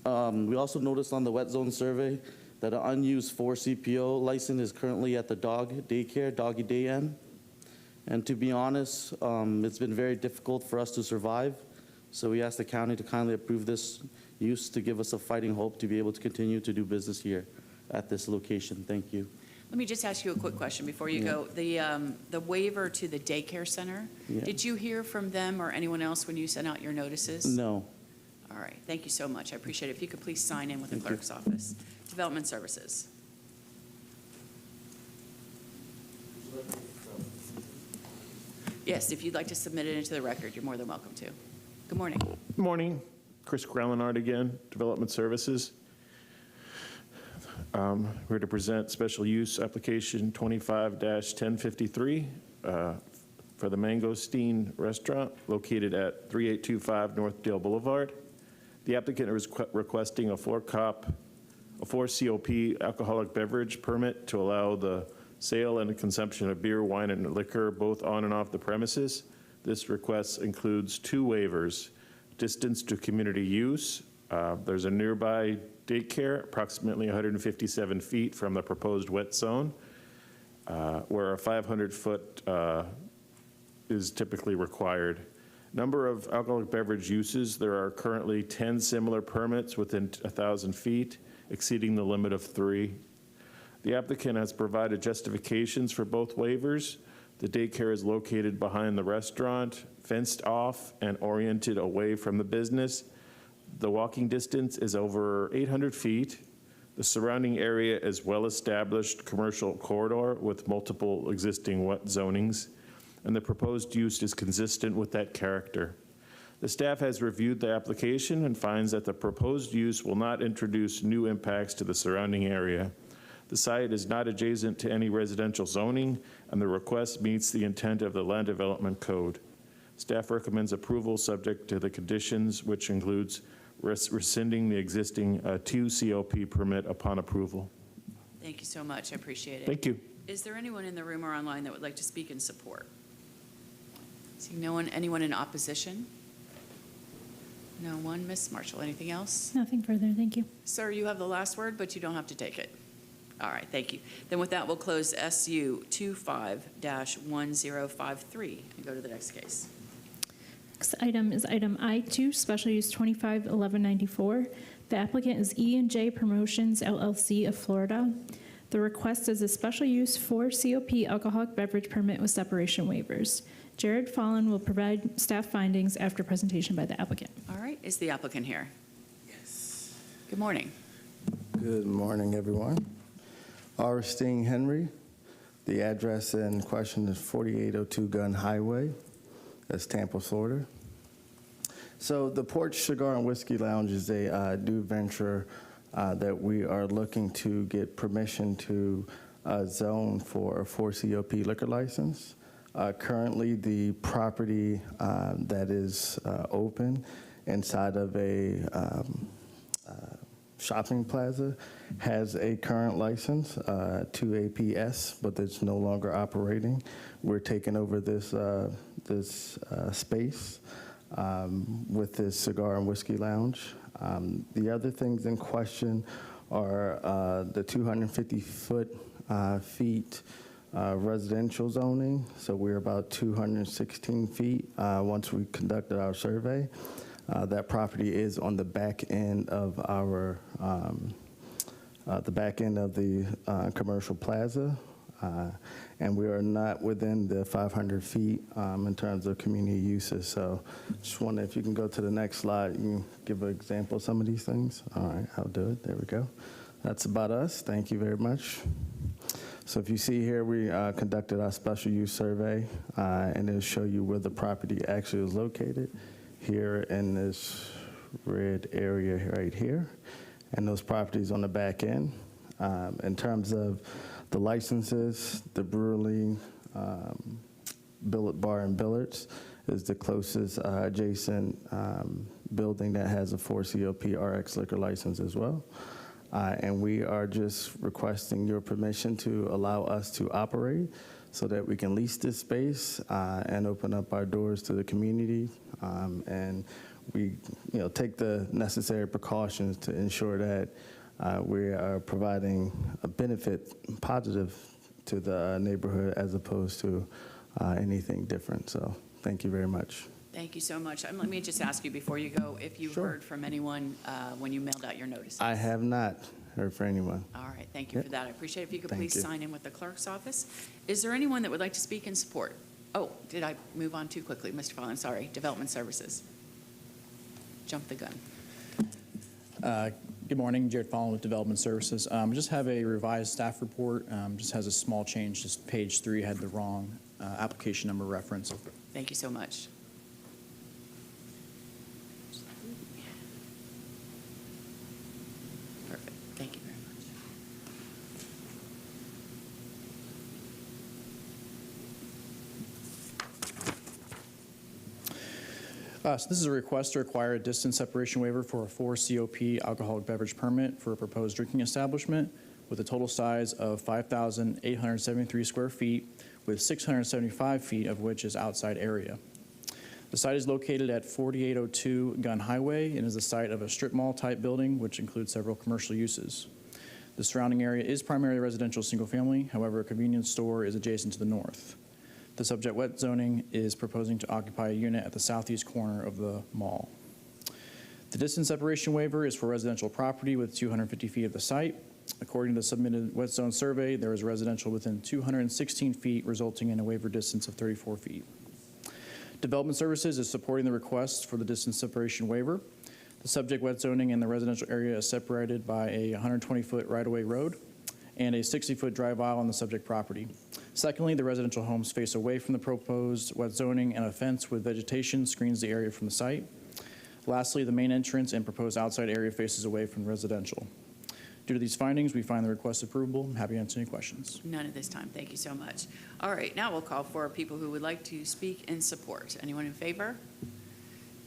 on the wet zone survey that an unused 4 CPO license is currently at the doggy day end. And to be honest, it's been very difficult for us to survive. So we asked the county to kindly approve this use to give us a fighting hope to be able to continue to do business here at this location. Thank you. Let me just ask you a quick question before you go. The waiver to the daycare center, did you hear from them or anyone else when you sent out your notices? No. All right, thank you so much. I appreciate it. If you could please sign in with the clerk's office. Development Services. Yes, if you'd like to submit it into the record, you're more than welcome to. Good morning. Good morning. Chris Granlenard again, Development Services. We're to present special use application 25-1053 for the Mangosteen Restaurant located at 3825 Northdale Boulevard. The applicant is requesting a 4 COP alcoholic beverage permit to allow the sale and the consumption of beer, wine, and liquor both on and off the premises. This request includes 2 waivers: distance to community use. There's a nearby daycare approximately 157 feet from the proposed wet zone, where a 500-foot is typically required. Number of alcoholic beverage uses: there are currently 10 similar permits within 1,000 feet, exceeding the limit of 3. The applicant has provided justifications for both waivers. The daycare is located behind the restaurant, fenced off and oriented away from the business. The walking distance is over 800 feet. The surrounding area is well-established commercial corridor with multiple existing wet zonings, and the proposed use is consistent with that character. The staff has reviewed the application and finds that the proposed use will not introduce new impacts to the surrounding area. The site is not adjacent to any residential zoning, and the request meets the intent of the Land Development Code. Staff recommends approval subject to the conditions, which includes rescinding the existing 2 COP permit upon approval. Thank you so much. I appreciate it. Thank you. Is there anyone in the room or online that would like to speak in support? Seeing no one, anyone in opposition? No one. Ms. Marshall, anything else? Nothing further, thank you. Sir, you have the last word, but you don't have to take it. All right, thank you. Then with that, we'll close SU 25-1053 and go to the next case. Next item is item I2, special use 251194. The applicant is E&J Promotions LLC of Florida. The request is a special use for COP alcoholic beverage permit with separation waivers. Jared Fallon will provide staff findings after presentation by the applicant. All right, is the applicant here? Yes. Good morning. Good morning, everyone. Augustine Henry. The address in question is 4802 Gun Highway. That's Tampa, Florida. So the Porch Cigar and Whiskey Lounge is a new venture that we are looking to get permission to zone for a 4 COP liquor license. Currently, the property that is open inside of a shopping plaza has a current license to APS, but it's no longer operating. We're taking over this space with this cigar and whiskey lounge. The other things in question are the 250-foot feet residential zoning, so we're about 216 feet once we conducted our survey. That property is on the back end of our, the commercial plaza, and we are not within the 500 feet in terms of community uses. So just wonder if you can go to the next slide, you can give an example of some of these things. All right, I'll do it. There we go. That's about us. Thank you very much. So if you see here, we conducted our special use survey, and it'll show you where the property actually is located, here in this red area right here, and those properties on the back end. In terms of the licenses, the brewery, billet bar and billards is the closest adjacent building that has a 4COP RX liquor license as well. And we are just requesting your permission to allow us to operate so that we can lease this space and open up our doors to the community. And we take the necessary precautions to ensure that we are providing a benefit positive to the neighborhood as opposed to anything different. So thank you very much. Thank you so much. Let me just ask you before you go, if you heard from anyone when you mailed out your notices. I have not heard from anyone. All right, thank you for that. I appreciate it. If you could please sign in with the clerk's office. Is there anyone that would like to speak in support? Oh, did I move on too quickly, Mr. Fallon? Sorry. Development Services. Jump the gun. Good morning, Jared Fallon with Development Services. Just have a revised staff report. Just has a small change. Just page 3 had the wrong application number reference. Thank you so much. Perfect. Thank you very much. So this is a request to require a distance separation waiver for a 4COP alcoholic beverage permit for a proposed drinking establishment with a total size of 5,873 square feet, with 675 feet of which is outside area. The site is located at 4802 Gun Highway and is the site of a strip mall type building, which includes several commercial uses. The surrounding area is primarily residential single family. However, a convenience store is adjacent to the north. The subject wet zoning is proposing to occupy a unit at the southeast corner of the mall. The distance separation waiver is for residential property with 250 feet of the site. According to the submitted wet zone survey, there is residential within 216 feet, resulting in a waiver distance of 34 feet. Development Services is supporting the request for the distance separation waiver. The subject wet zoning in the residential area is separated by a 120-foot right-of-way road and a 60-foot drive aisle on the subject property. Secondly, the residential homes face away from the proposed wet zoning, and a fence with vegetation screens the area from the site. Lastly, the main entrance and proposed outside area faces away from residential. Due to these findings, we find the request approvable. I'm happy to answer any questions. None at this time. Thank you so much. All right, now we'll call for people who would like to speak in support. Anyone in favor?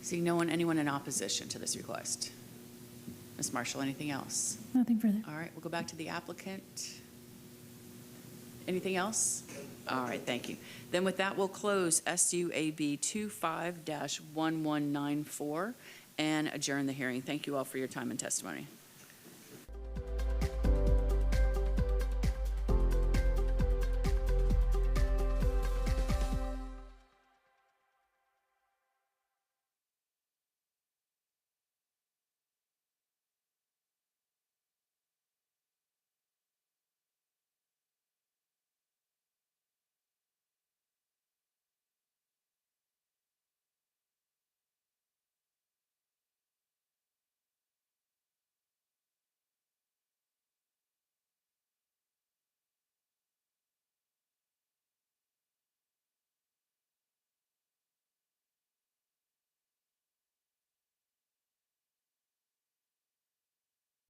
Seeing no one, anyone in opposition to this request? Ms. Marshall, anything else? Nothing further. All right, we'll go back to the applicant. Anything else? All right, thank you. Then with that, we'll close SUAB 25-1194 and adjourn the hearing. Thank you all for your time and testimony.